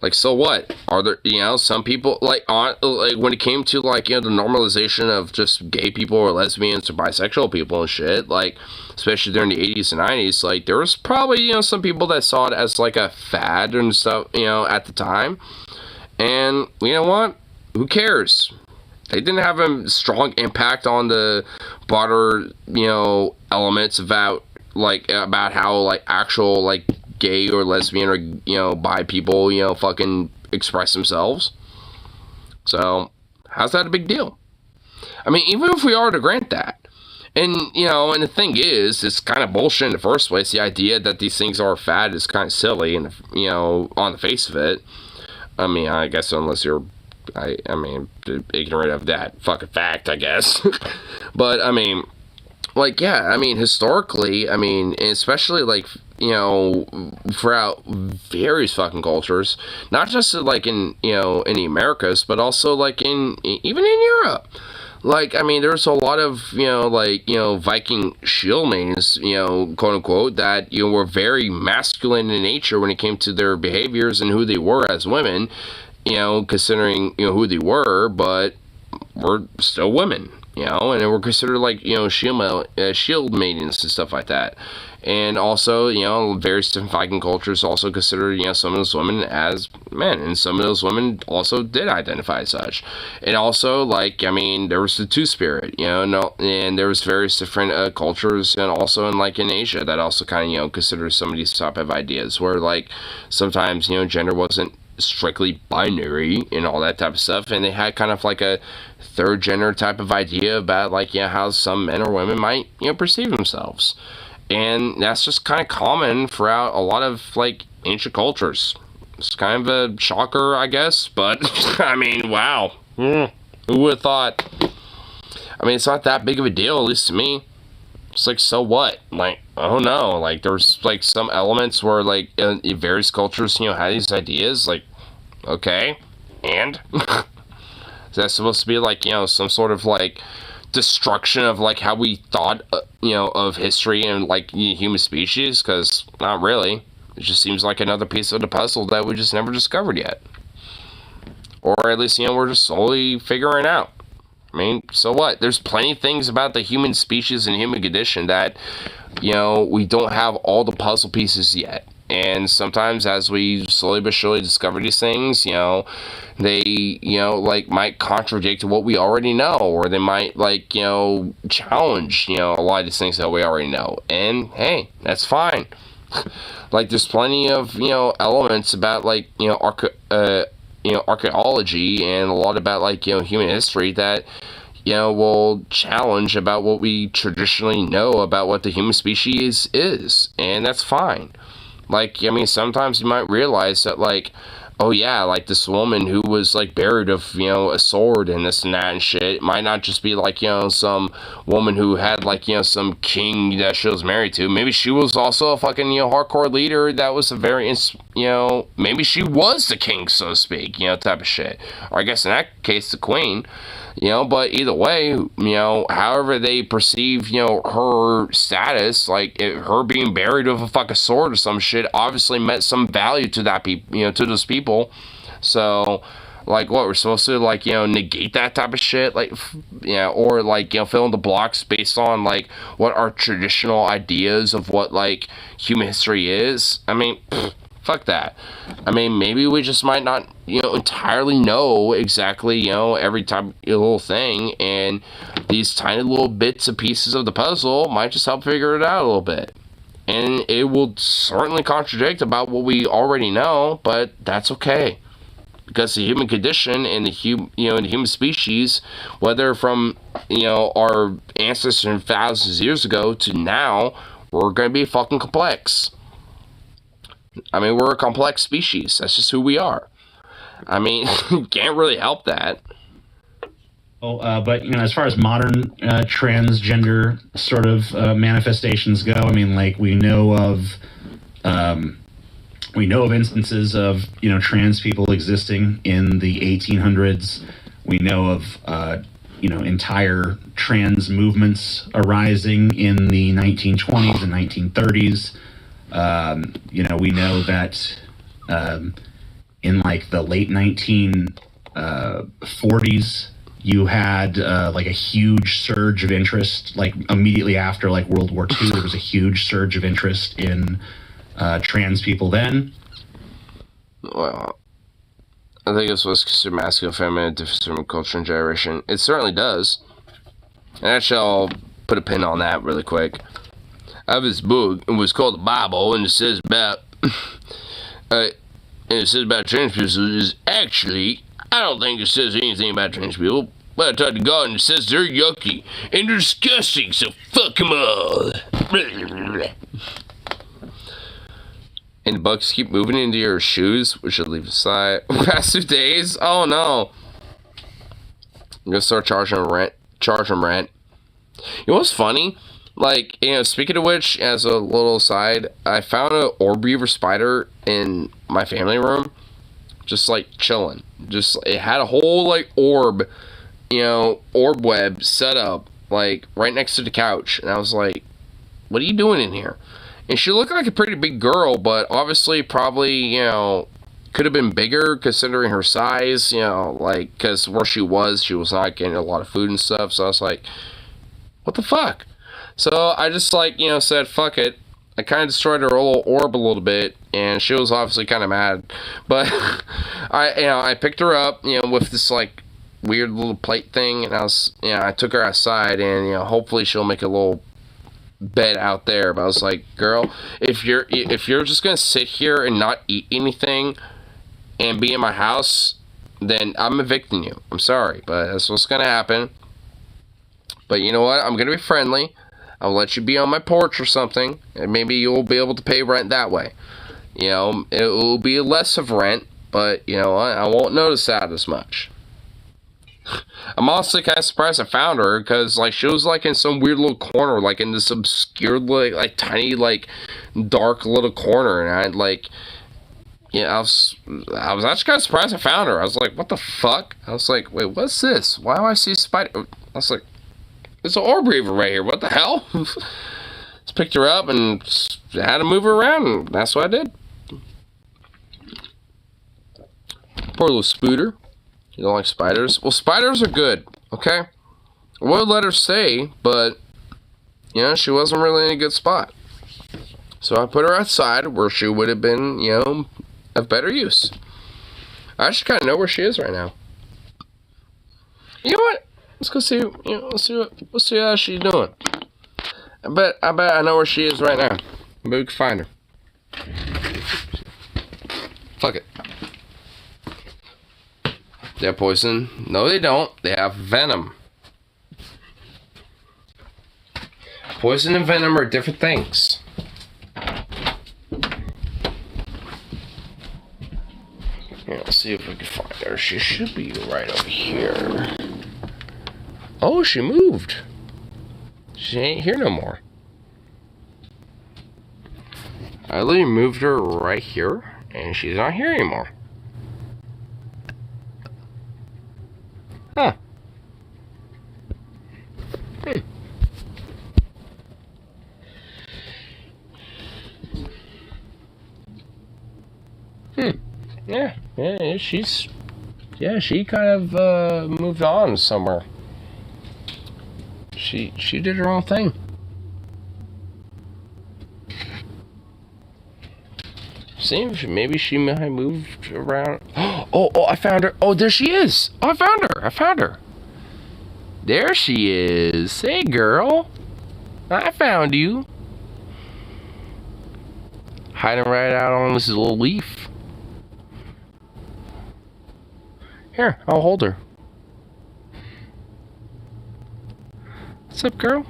Like, so what? Are there, some people, like when it came to, like, the normalization of just gay people or lesbians or bisexual people and shit, like, especially during the 80s and 90s, like, there was probably, some people that saw it as, like, a fad and stuff, at the time. And, you know what? Who cares? They didn't have a strong impact on the broader, elements about how, like, actual, like, gay or lesbian or, bi people, fucking express themselves. So, how's that a big deal? I mean, even if we are to grant that, and, and the thing is, it's kind of bullshit in the first place. The idea that these things are fad is kind of silly, and, on the face of it. I mean, I guess unless you're I mean, ignorant of that fucking fact, I guess. But, I mean, like, yeah, I mean, historically, I mean, especially, like, throughout various fucking cultures, not just, like, in the Americas, but also, like, even in Europe. Like, I mean, there's a lot of, Viking shieldmaidens, quote unquote, that, were very masculine in nature when it came to their behaviors and who they were as women. Considering, who they were, but were still women, and they were considered, like, shield maidens and stuff like that. And also, various different Viking cultures also considered, some of those women as men, and some of those women also did identify as such. And also, like, I mean, there was the two-spirit, and there was various different cultures, and also in Asia that also kind of, considered some of these type of ideas, where, like, sometimes, gender wasn't strictly binary and all that type of stuff, and they had kind of like a third gender type of idea about, like, how some men or women might, perceive themselves. And that's just kind of common throughout a lot of, like, ancient cultures. It's kind of a shocker, I guess, but I mean, wow. Who would have thought? I mean, it's not that big of a deal, at least to me. It's like, so what? Like, I don't know. Like, there's, like, some elements where, like, in various cultures, had these ideas. Like, okay. And? Is that supposed to be, like, some sort of, like, destruction of, like, how we thought, of history and, like, human species? Because, not really. It just seems like another piece of the puzzle that we just never discovered yet. Or at least, we're just slowly figuring out. I mean, so what? There's plenty of things about the human species and human condition that, we don't have all the puzzle pieces yet. And sometimes as we slowly but surely discover these things, they, like, might contradict what we already know, or they might, like, challenge, a lot of these things that we already know. And, hey, that's fine. Like, there's plenty of, elements about, like, archaeology and a lot about, like, human history that, will challenge about what we traditionally know about what the human species is. And that's fine. Like, I mean, sometimes you might realize that, like, oh yeah, like, this woman who was, like, buried with, a sword and this and that and shit, it might not just be, like, some woman who had, like, some king that she was married to. Maybe she was also a fucking, hardcore leader that was a very, maybe she was the king, so to speak, type of shit. Or I guess in that case, the queen. But either way, however they perceive, her status, like, her being buried with a fucking sword or some shit, obviously meant some value to that to those people. So, Like, what, we're supposed to, like, you know, negate that type of shit? Like, yeah, or, like, you know, fill in the blocks based on, like, what our traditional ideas of what, like, human history is? I mean, fuck that. I mean, maybe we just might not, you know, entirely know exactly, you know, every time little thing, and these tiny little bits and pieces of the puzzle might just help figure it out a little bit. And it will certainly contradict about what we already know, but that's okay. Because the human condition and the human species, whether from, you know, our ancestors thousands of years ago to now, we're going to be fucking complex. I mean, we're a complex species. That's just who we are. I mean, can't really help that. Well, but, you know, as far as modern transgender sort of manifestations go, I mean, like, we know of instances of, you know, trans people existing in the 1800s. We know of, you know, entire trans movements arising in the 1920s and 1930s. You know, we know that in, like, the late 1940s, you had like a huge surge of interest, like immediately after like World War II, there was a huge surge of interest in trans people then. Well, I think this was considered masculine, feminine, difference from culture and generation. It certainly does. And actually, I'll put a pin on that really quick. I have this book, it was called the Bible, and it says about, trans people. Is actually, I don't think it says anything about trans people. But I talked to God and it says they're yucky and they're disgusting, so fuck them all. And the bugs keep moving into your shoes, which I'll leave aside. Past 2 days? Oh no. I'm gonna start charging them rent. You know what's funny? Like, you know, speaking of which, as a little aside, I found an orb weaver spider in my family room. Just like chilling. Just, it had a whole like orb, you know, orb web set up, like, right next to the couch. And I was like, what are you doing in here? And she looked like a pretty big girl, but obviously probably, you know, could have been bigger considering her size, you know, like, because where she was not getting a lot of food and stuff. So I was like, what the fuck? So I just, like, you know, said, fuck it. I kind of destroyed her little orb a little bit, and she was obviously kind of mad. But I picked her up, you know, with this, like, weird little plate thing, and I took her outside, and, you know, hopefully she'll make a little bed out there. But I was like, girl, if you're just gonna sit here and not eat anything and be in my house, then I'm evicting you. I'm sorry, but that's what's gonna happen. But you know what? I'm gonna be friendly. I'll let you be on my porch or something, and maybe you'll be able to pay rent that way. You know, it will be less of rent, but you know what? I won't notice that as much. I'm honestly kind of surprised I found her, because, like, she was, like, in some weird little corner, like, in this obscure, like tiny, like, dark little corner, and I, like, yeah, I was actually kind of surprised I found her. I was like, what the fuck? I was like, wait, what's this? Why do I see a spider? I was like, there's an orb reaver right here. What the hell? Just picked her up and had to move her around, and that's what I did. Poor little Spooter. You don't like spiders? Well, spiders are good, okay? I would let her stay, but, you know, she wasn't really in a good spot. So I put her outside where she would have been, you know, of better use. I actually kind of know where she is right now. You know what? Let's go see, you know, let's see how she's doing. I bet I know where she is right now. Maybe we can find her. Fuck it. They have poison? No, they don't. They have venom. Poison and venom are different things. Yeah, let's see if we can find her. She should be right over here. Oh, she moved. She ain't here no more. I literally moved her right here, and she's not here anymore. Huh. Yeah, she's Yeah, she kind of moved on somewhere. She did her own thing. Seems maybe she might have moved around. Oh, I found her. Oh, there she is. Oh, I found her. There she is. Hey, girl. I found you. Hiding right out on this little leaf. Here, I'll hold her. What's up, girl?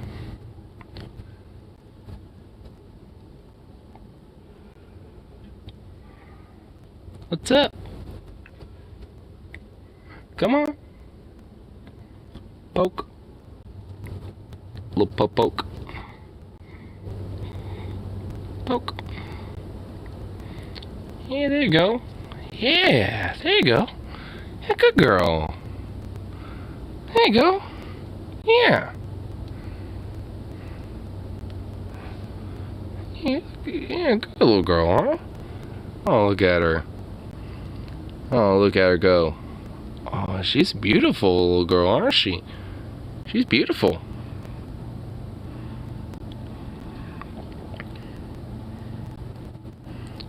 What's up? Come on. Poke. Little poke. Poke. Yeah, there you go. Yeah, there you go. Yeah, good girl. There you go. Yeah. Yeah, good little girl, huh? Oh, look at her. Oh, look at her go. Oh, she's a beautiful little girl, aren't she? She's beautiful.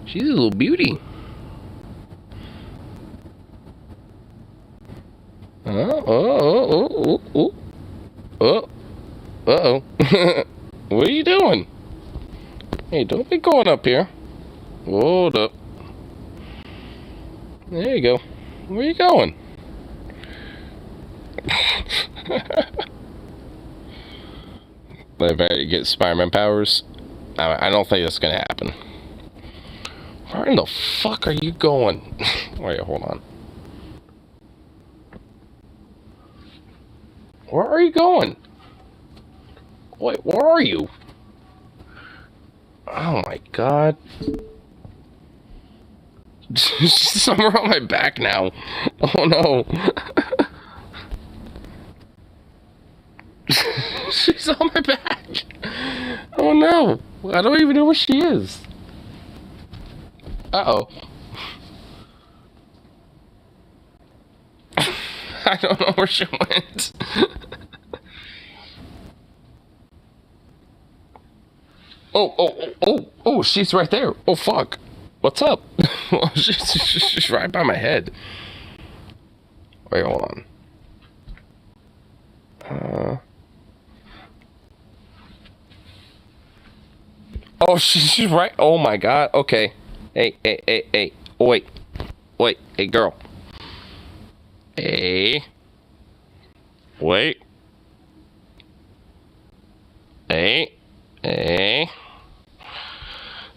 She's a little beauty. Oh. Uh-oh. What are you doing? Hey, don't be going up here. Hold up. There you go. Where are you going? If I get Spider-Man powers, I don't think that's gonna happen. Where in the fuck are you going? Wait, hold on. Where are you going? Wait, where are you? Oh my god. She's somewhere on my back now. Oh no. She's on my back. Oh no. I don't even know where she is. Uh-oh. I don't know where she went. Oh, she's right there. Oh, fuck. What's up? She's right by my head. Wait, hold on. Oh, she's right. Oh my god. Okay. Hey. Oh, wait. Hey, girl. Hey. Wait. Hey.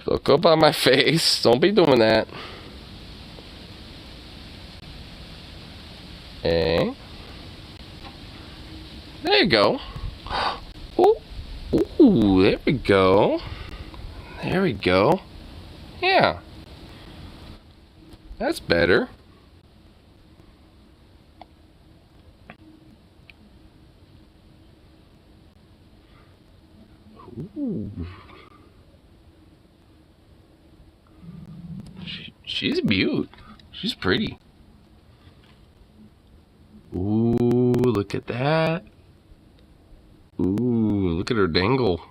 Look up on my face. Don't be doing that. Hey. There you go. Ooh, there we go. There we go. Yeah. That's better. Ooh. She's a beaut. She's pretty. Ooh, look at that. Ooh, look at her dangle.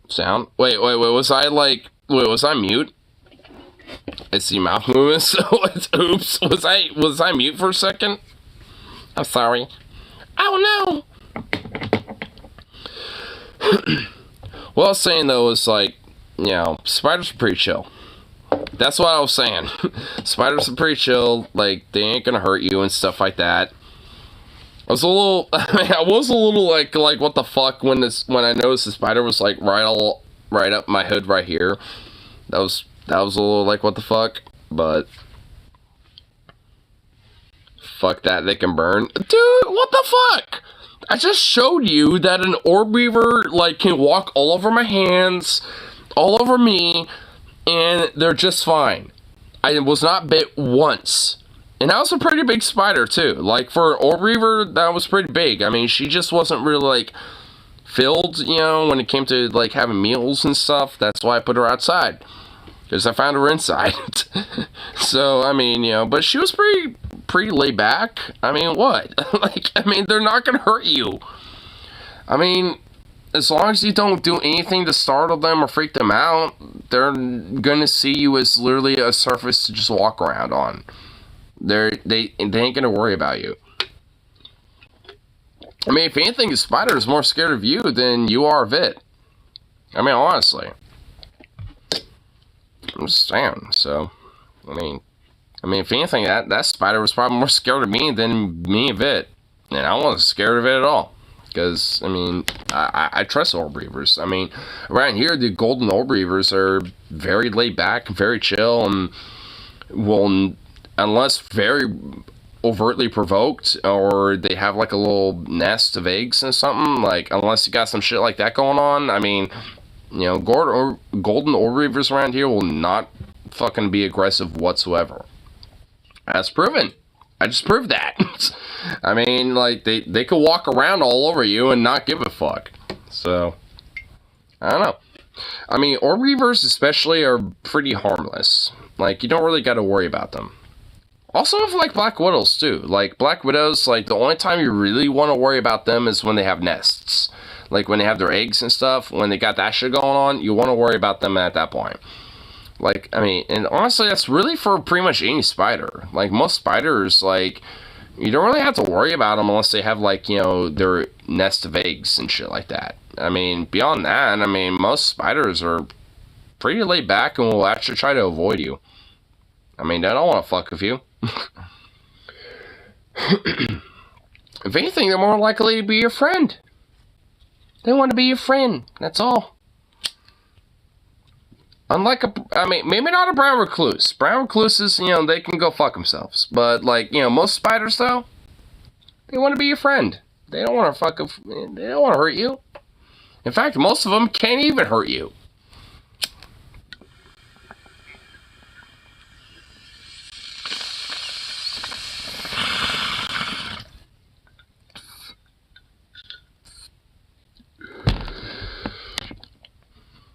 Sound? Wait, was I mute? I see mouth movements, so oops, was I mute for a second? I'm sorry. Oh no! What I was saying though was like, you know, spiders are pretty chill. That's what I was saying. Spiders are pretty chill, like, they ain't gonna hurt you and stuff like that. I was a little like what the fuck when I noticed the spider was like right up my hood right here. That was a little like what the fuck, but fuck that, they can burn. Dude, what the fuck? I just showed you that an orb weaver like can walk all over my hands, all over me, and they're just fine. I was not bit once. And that was a pretty big spider too. Like for an orb weaver, that was pretty big. I mean, she just wasn't really like filled, you know, when it came to like having meals and stuff. That's why I put her outside, because I found her inside. So I mean, you know, but she was pretty laid back. I mean, what? Like, I mean, they're not gonna hurt you. I mean, as long as you don't do anything to startle them or freak them out, they're gonna see you as literally a surface to just walk around on. They ain't gonna worry about you. I mean, if anything, the spider is more scared of you than you are of it. I mean, honestly. I'm just saying. So, I mean, if anything, that spider was probably more scared of me than me of it. And I wasn't scared of it at all. Because, I mean, I trust orb reavers. I mean, around here, the golden orb reavers are very laid back, very chill, and will, unless very overtly provoked, or they have like a little nest of eggs or something, like, unless you got some shit like that going on, I mean, you know, golden orb reavers around here will not fucking be aggressive whatsoever. That's proven. I just proved that. I mean, like, they could walk around all over you and not give a fuck. So, I don't know. I mean, orb reavers especially are pretty harmless. Like, you don't really got to worry about them. Also, if like black widows too. Like, black widows, like, the only time you really want to worry about them is when they have nests. Like, when they have their eggs and stuff, when they got that shit going on, you want to worry about them at that point. Like, I mean, and honestly, that's really for pretty much any spider. Like, most spiders, like, you don't really have to worry about them unless they have, like, you know, their nest of eggs and shit like that. I mean, beyond that, I mean, most spiders are pretty laid back and will actually try to avoid you. I mean, they don't want to fuck with you. If anything, they're more likely to be your friend. They want to be your friend, that's all. Unlike I mean, maybe not a brown recluse. Brown recluses, you know, they can go fuck themselves. But, like, you know, most spiders, though, they want to be your friend. They don't want to they don't want to hurt you. In fact, most of them can't even hurt you.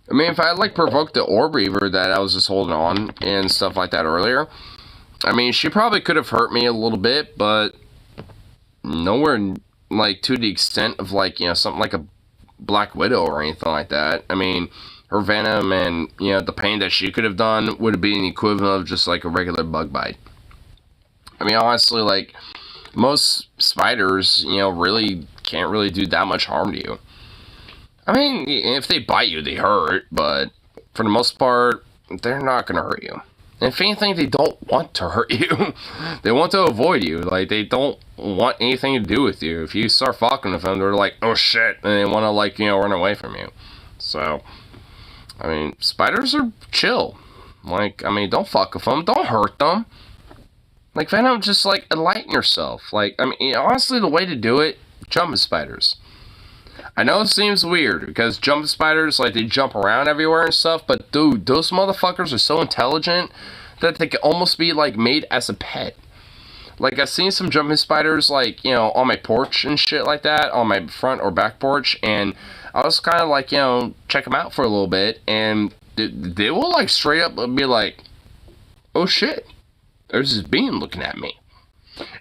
I mean, if I had, like, provoked the orb reaver that I was just holding on and stuff like that earlier, I mean, she probably could have hurt me a little bit, but nowhere, like, to the extent of, like, you know, something like a black widow or anything like that. I mean, her venom and, you know, the pain that she could have done would have been the equivalent of just, like, a regular bug bite. I mean, honestly, like, most spiders, you know, really can't really do that much harm to you. I mean, if they bite you, they hurt, but for the most part, they're not going to hurt you. And if anything, they don't want to hurt you. They want to avoid you. Like, they don't want anything to do with you. If you start fucking with them, they're like, oh shit, and they want to, like, you know, run away from you. So, I mean, spiders are chill. Like, I mean, don't fuck with them. Don't hurt them. Like, venom, just, like, enlighten yourself. Like, I mean, honestly, the way to do it, jump at spiders. I know it seems weird, because jumping spiders, like, they jump around everywhere and stuff, but dude, those motherfuckers are so intelligent that they can almost be, like, made as a pet. Like, I've seen some jumping spiders, like, you know, on my porch and shit like that, on my front or back porch, and I was kind of, like, you know, check them out for a little bit, and they will, like, straight up be like, oh shit, there's this being looking at me.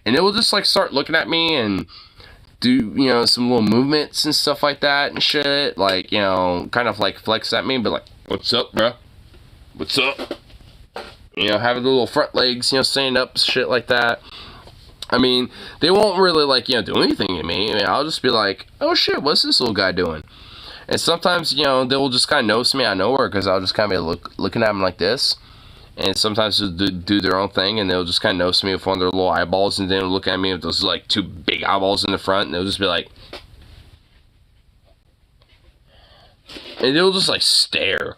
And it will just, like, start looking at me and do, you know, some little movements and stuff like that and shit. Like, you know, kind of like flex at me, but like, what's up, bro? What's up? You know, having the little front legs, you know, stand up, shit like that. I mean, they won't really, like, you know, do anything to me. I mean, I'll just be like, oh shit, what's this little guy doing? And sometimes, you know, they'll just kind of notice me out of nowhere because I'll just kind of be looking at them like this. And sometimes they'll do their own thing, and they'll just kind of notice me with one of their little eyeballs, and then they'll look at me with those, like, two big eyeballs in the front, and they'll just be like... And they'll just, like, stare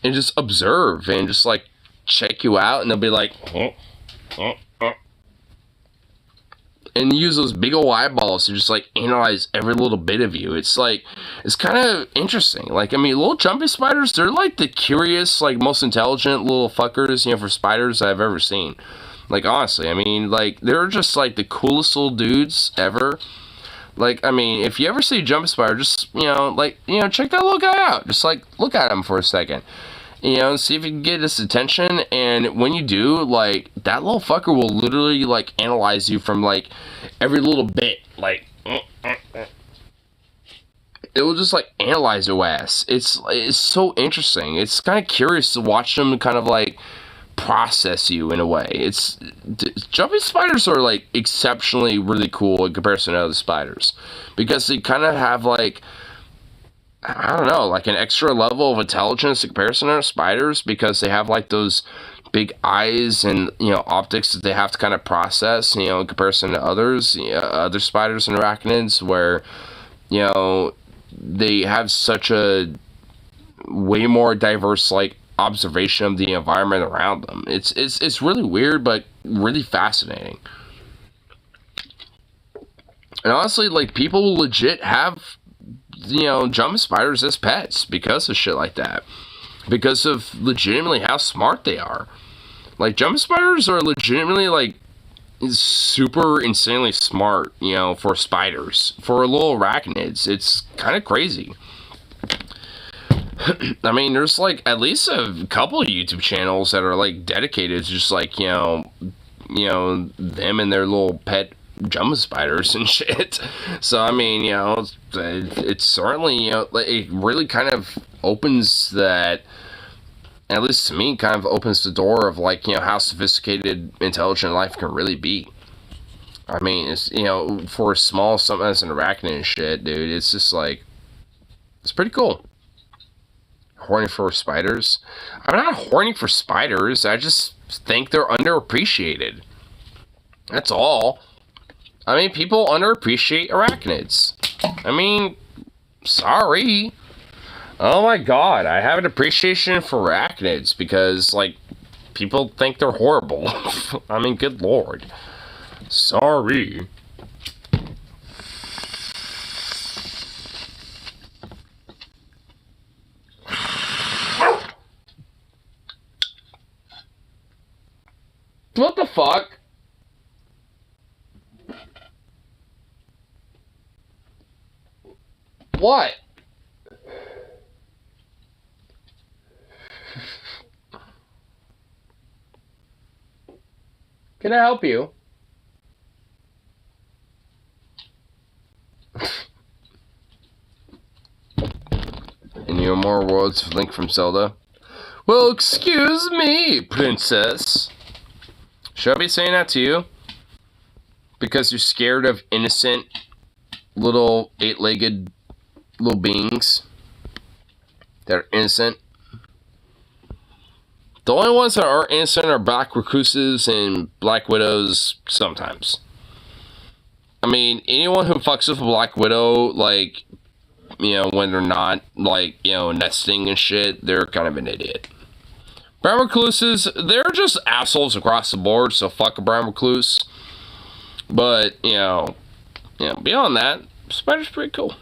and just observe and just, like, check you out, and they'll be like... And use those big old eyeballs to just, like, analyze every little bit of you. It's, like, it's kind of interesting. Like, I mean, little jumpy spiders, they're, like, the curious, like, most intelligent little fuckers, you know, for spiders I've ever seen. Like, honestly, I mean, like, they're just, like, the coolest little dudes ever. Like, I mean, if you ever see a jumpy spider, just, you know, like, you know, check that little guy out. Just, like, look at him for a second. You know, see if you can get his attention, and when you do, like, that little fucker will literally, like, analyze you from, like, every little bit, like, it will just, like, analyze your ass. It's so interesting. It's kind of curious to watch them kind of, like, process you in a way. Jumping spiders are, like, exceptionally really cool in comparison to other spiders, because they kind of have, like, I don't know, like an extra level of intelligence in comparison to spiders, because they have like those big eyes and, you know, optics that they have to kind of process, you know, in comparison to others, you know, other spiders and arachnids, where, you know, they have such a way more diverse, like, observation of the environment around them. It's really weird, but really fascinating. And honestly, like, people legit have, you know, jumping spiders as pets because of shit like that. Because of legitimately how smart they are. Like, jumping spiders are legitimately, like, super insanely smart, you know, for spiders. For little arachnids. It's kind of crazy. I mean, there's, like, at least a couple of YouTube channels that are, like, dedicated to just, like, you know, them and their little pet jumping spiders and shit. So, I mean, you know, it's certainly, you know, it really kind of opens that, at least to me, kind of opens the door of, like, you know, how sophisticated, intelligent life can really be. I mean, it's, you know, for a small something as an arachnid and shit, dude, it's just, like, it's pretty cool. Horny for spiders? I'm not horny for spiders, I just think they're underappreciated. That's all. I mean, people underappreciate arachnids. I mean, sorry. Oh my god, I have an appreciation for arachnids because, like, people think they're horrible. I mean, good lord. Sorry. What the fuck? What? Can I help you? Any more words of Link from Zelda? Well, excuse me, princess. Should I be saying that to you? Because you're scared of innocent little 8-legged little beings that are innocent. The only ones that are innocent are black recluses and black widows sometimes. I mean, anyone who fucks with a black widow, like, you know, when they're not, like, you know, nesting and shit, they're kind of an idiot. Brown recluses, they're just assholes across the board, so fuck a brown recluse. But, you know, beyond that, spider's pretty cool.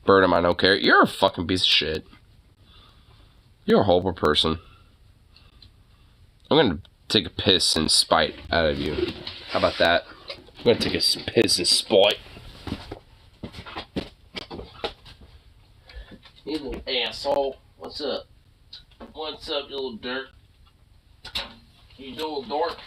Bird, I don't care. You're a fucking piece of shit. You're a horrible person. I'm gonna take a piss and spite out of you. How about that? I'm gonna take a piss and spite. You little asshole. What's up? What's up, you little dirt? You little dork.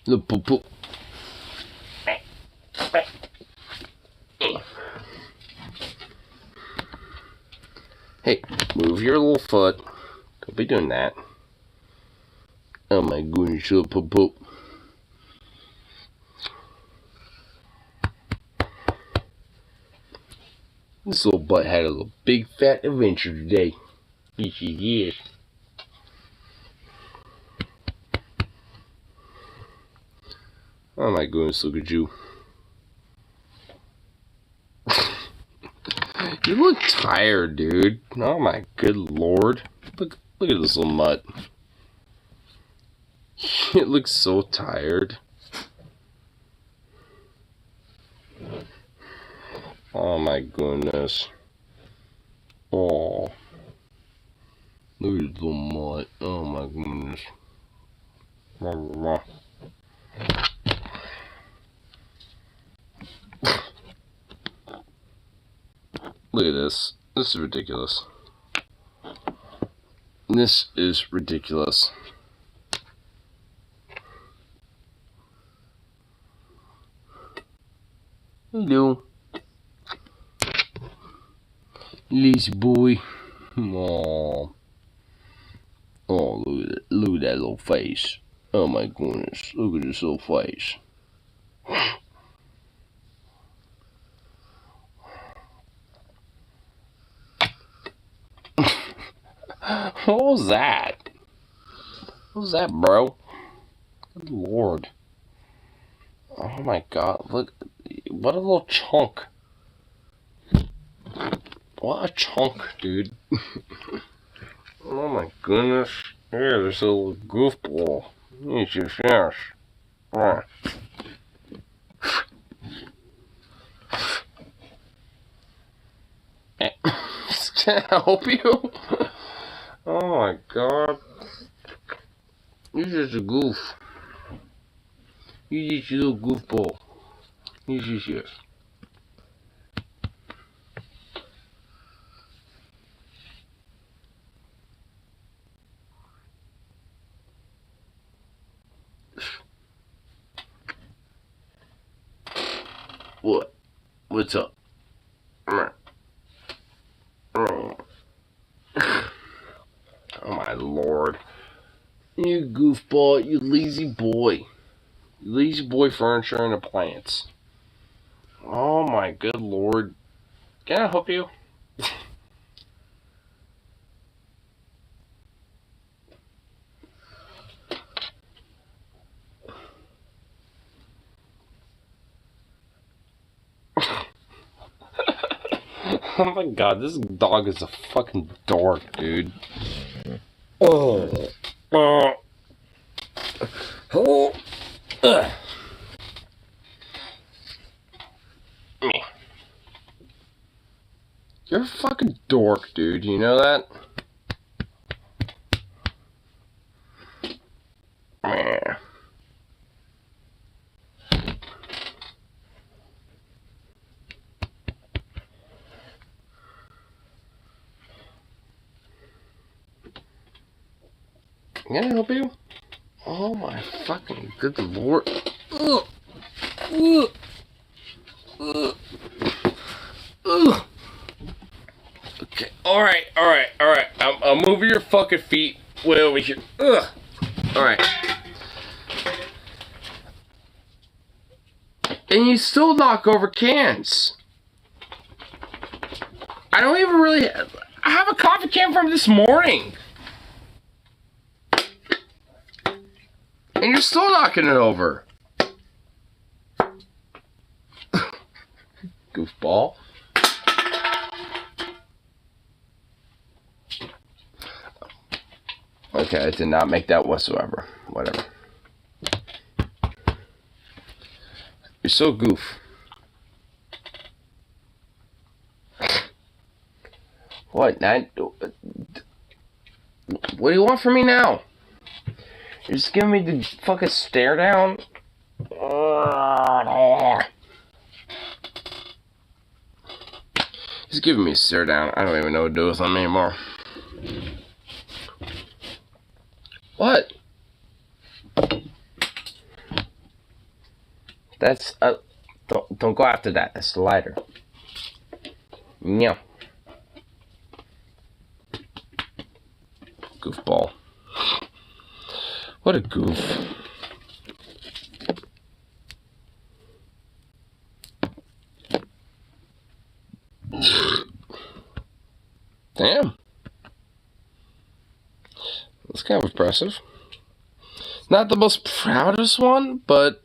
Look, poop, poop. Hey, move your little foot. Don't be doing that. Oh my goodness, little poop, poop. This little butt had a little big fat adventure today. Yes, she did. Oh my goodness, look at you. You look tired, dude. Oh my good lord. Look at this little mutt. It looks so tired. Oh my goodness. Oh. Look at this little mutt. Oh my goodness. Look at this. This is ridiculous. This is ridiculous. Hello. Lazy boy. Aww. Oh, look at it. Look at that little face. Oh my goodness. Look at this little face. What was that? What was that, bro? Good lord. Oh my god, look. What a little chunk. What a chunk, dude. Oh my goodness. Here, there's a little goofball. He's just yes. Can I help you? Oh my god. You're just a goof. You're just a little goofball. You're just here. What? What's up? Oh my lord. You goofball, you lazy boy. You lazy boy furniture and plants. Oh my good lord. Can I help you? Oh my god, this dog is a fucking dork, dude. Oh. Oh. You're a fucking dork, dude. You know that? Can I help you? Oh my fucking good lord. Ugh. Ugh. Ugh. Ugh. Okay, alright. I'll move your fucking feet way over here. Ugh. Alright. And you still knock over cans. I don't even really... I have a coffee can from this morning. And you're still knocking it over. Goofball. Okay, I did not make that whatsoever. Whatever. You're so goof. What? Now, what do you want from me now? You're just giving me the fucking stare down? He's giving me a stare down. I don't even know what to do with him anymore. What? That's don't go after that. That's the lighter. Yeah. Goofball. What a goof. Damn. That's kind of impressive. Not the most proudest one, but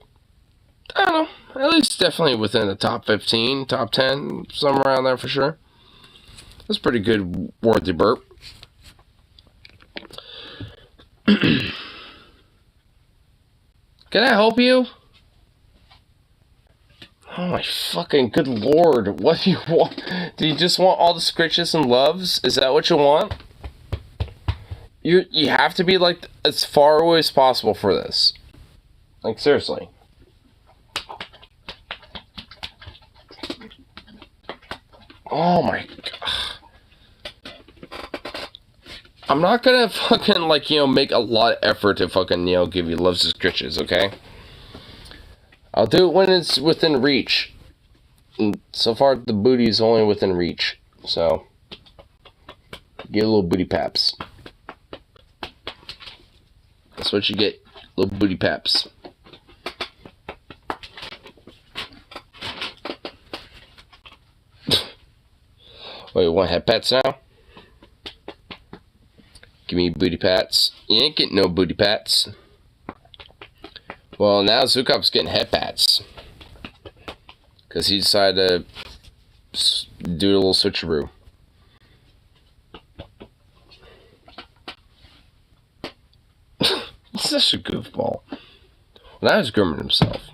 I don't know. At least definitely within the top 15, top 10, somewhere around there for sure. That's pretty good worthy burp. Can I help you? Oh my fucking good lord. What do you want? Do you just want all the scritches and loves? Is that what you want? You have to be like as far away as possible for this. Like seriously. Oh my god. I'm not gonna fucking like, make a lot of effort to fucking, give you loves and scritches, okay? I'll do it when it's within reach. And so far, the booty is only within reach. So, get a little booty paps. That's what you get. Little booty paps. Wait, you want head pats now? Give me booty pats. You ain't getting no booty pats. Well, now Zukop's getting head pats. Because he decided to do a little switcheroo. He's such a goofball. Well, now he's grooming himself.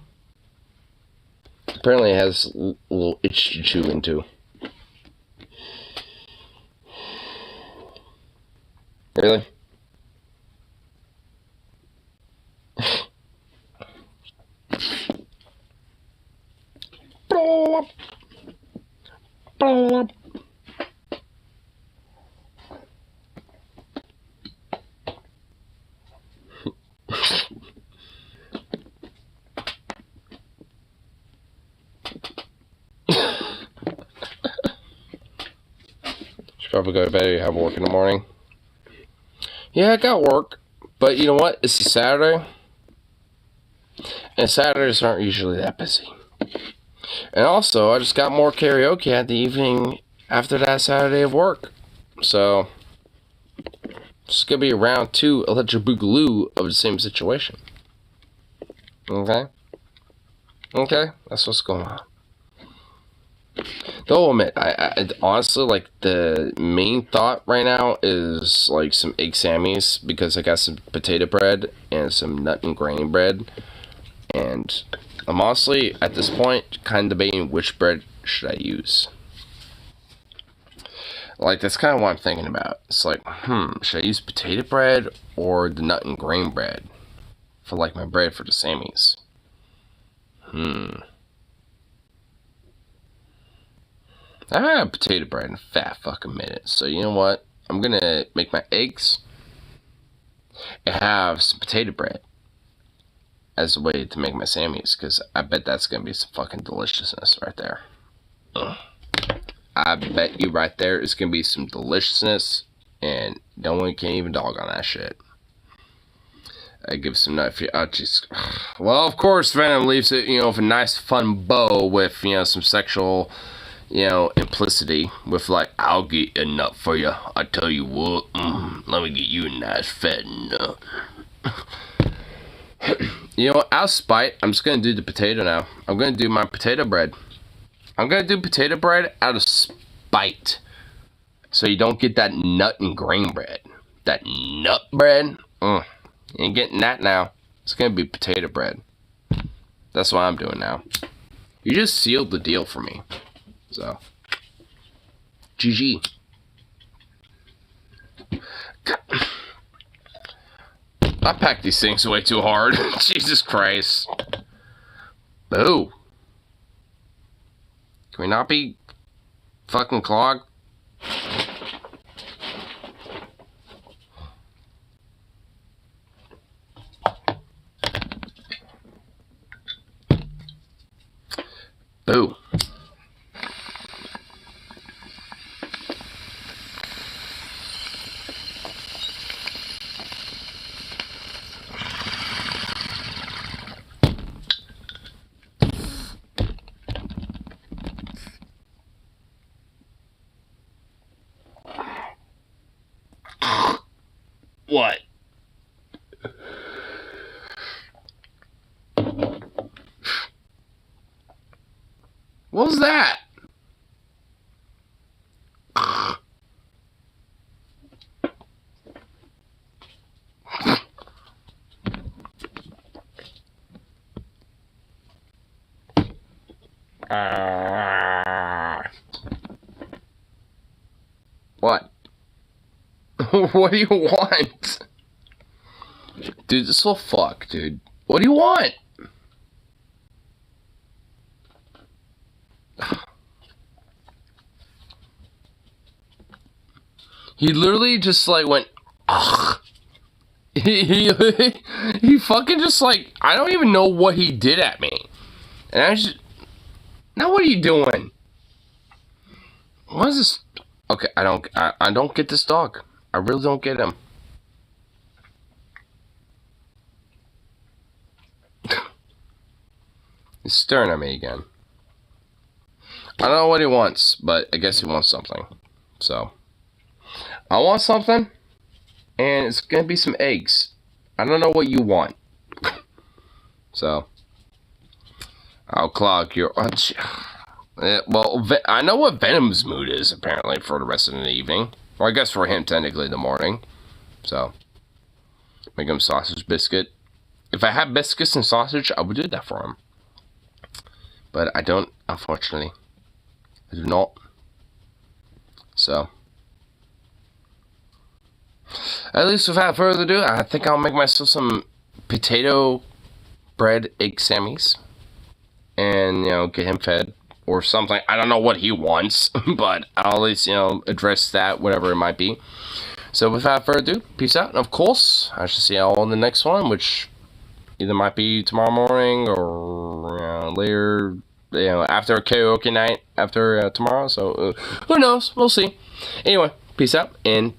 Apparently he has a little itch to chew into. Really? Should probably go to bed. You have work in the morning. Yeah, I got work, but you know what? It's a Saturday, and Saturdays aren't usually that busy. And also, I just got more karaoke at the evening after that Saturday of work. So, it's going to be round 2 Electric Boogaloo of the same situation. Okay? Okay? That's what's going on. Though I'll admit, I honestly, like, the main thought right now is, like, some egg sammies, because I got some potato bread and some nut and grain bread. And I'm honestly, at this point, kind of debating which bread should I use. Like, that's kind of what I'm thinking about. It's like, should I use potato bread or the nut and grain bread for, like, my bread for the sammies? I haven't had potato bread in a fat fucking minute. So, you know what? I'm gonna make my eggs and have some potato bread as a way to make my sammies, because I bet that's gonna be some fucking deliciousness right there. I bet you right there it's gonna be some deliciousness, and no one can even dog on that shit. I give some nut. Well, of course, Venom leaves it, with a nice fun bow with, some sexual, implicity with like, I'll get a nut for you. I tell you what, let me get you a nice fat nut. You know what, out of spite, I'm just gonna do the potato now. I'm gonna do my potato bread. I'm gonna do potato bread out of spite. So you don't get that nut and grain bread. That nut bread, you ain't getting that now. It's gonna be potato bread. That's what I'm doing now. You just sealed the deal for me. So, GG. God. I packed these things way too hard. Jesus Christ. Boo. Can we not be fucking clogged? What was that? What? What do you want? Dude, this will fuck, dude. What do you want? He literally just like went, ugh. He fucking just like, I don't even know what he did at me. And I just, now what are you doing? What is this? Okay, I don't get this dog. I really don't get him. He's staring at me again. I don't know what he wants, but I guess he wants something. So, I want something, and it's gonna be some eggs. I don't know what you want. So, I'll clog your... well, I know what Venom's mood is, apparently, for the rest of the evening. Or I guess for him, technically, in the morning. So, make him sausage biscuit. If I had biscuits and sausage, I would do that for him. But I don't, unfortunately. I do not. So, at least without further ado, I think I'll make myself some potato bread egg sammies. And, you know, get him fed. Or something. I don't know what he wants. But I'll at least, you know, address that, whatever it might be. So, without further ado, peace out. And of course, I shall see y'all in the next one, which either might be tomorrow morning or later, you know, after a karaoke night after tomorrow. So, who knows? We'll see. Anyway, peace out and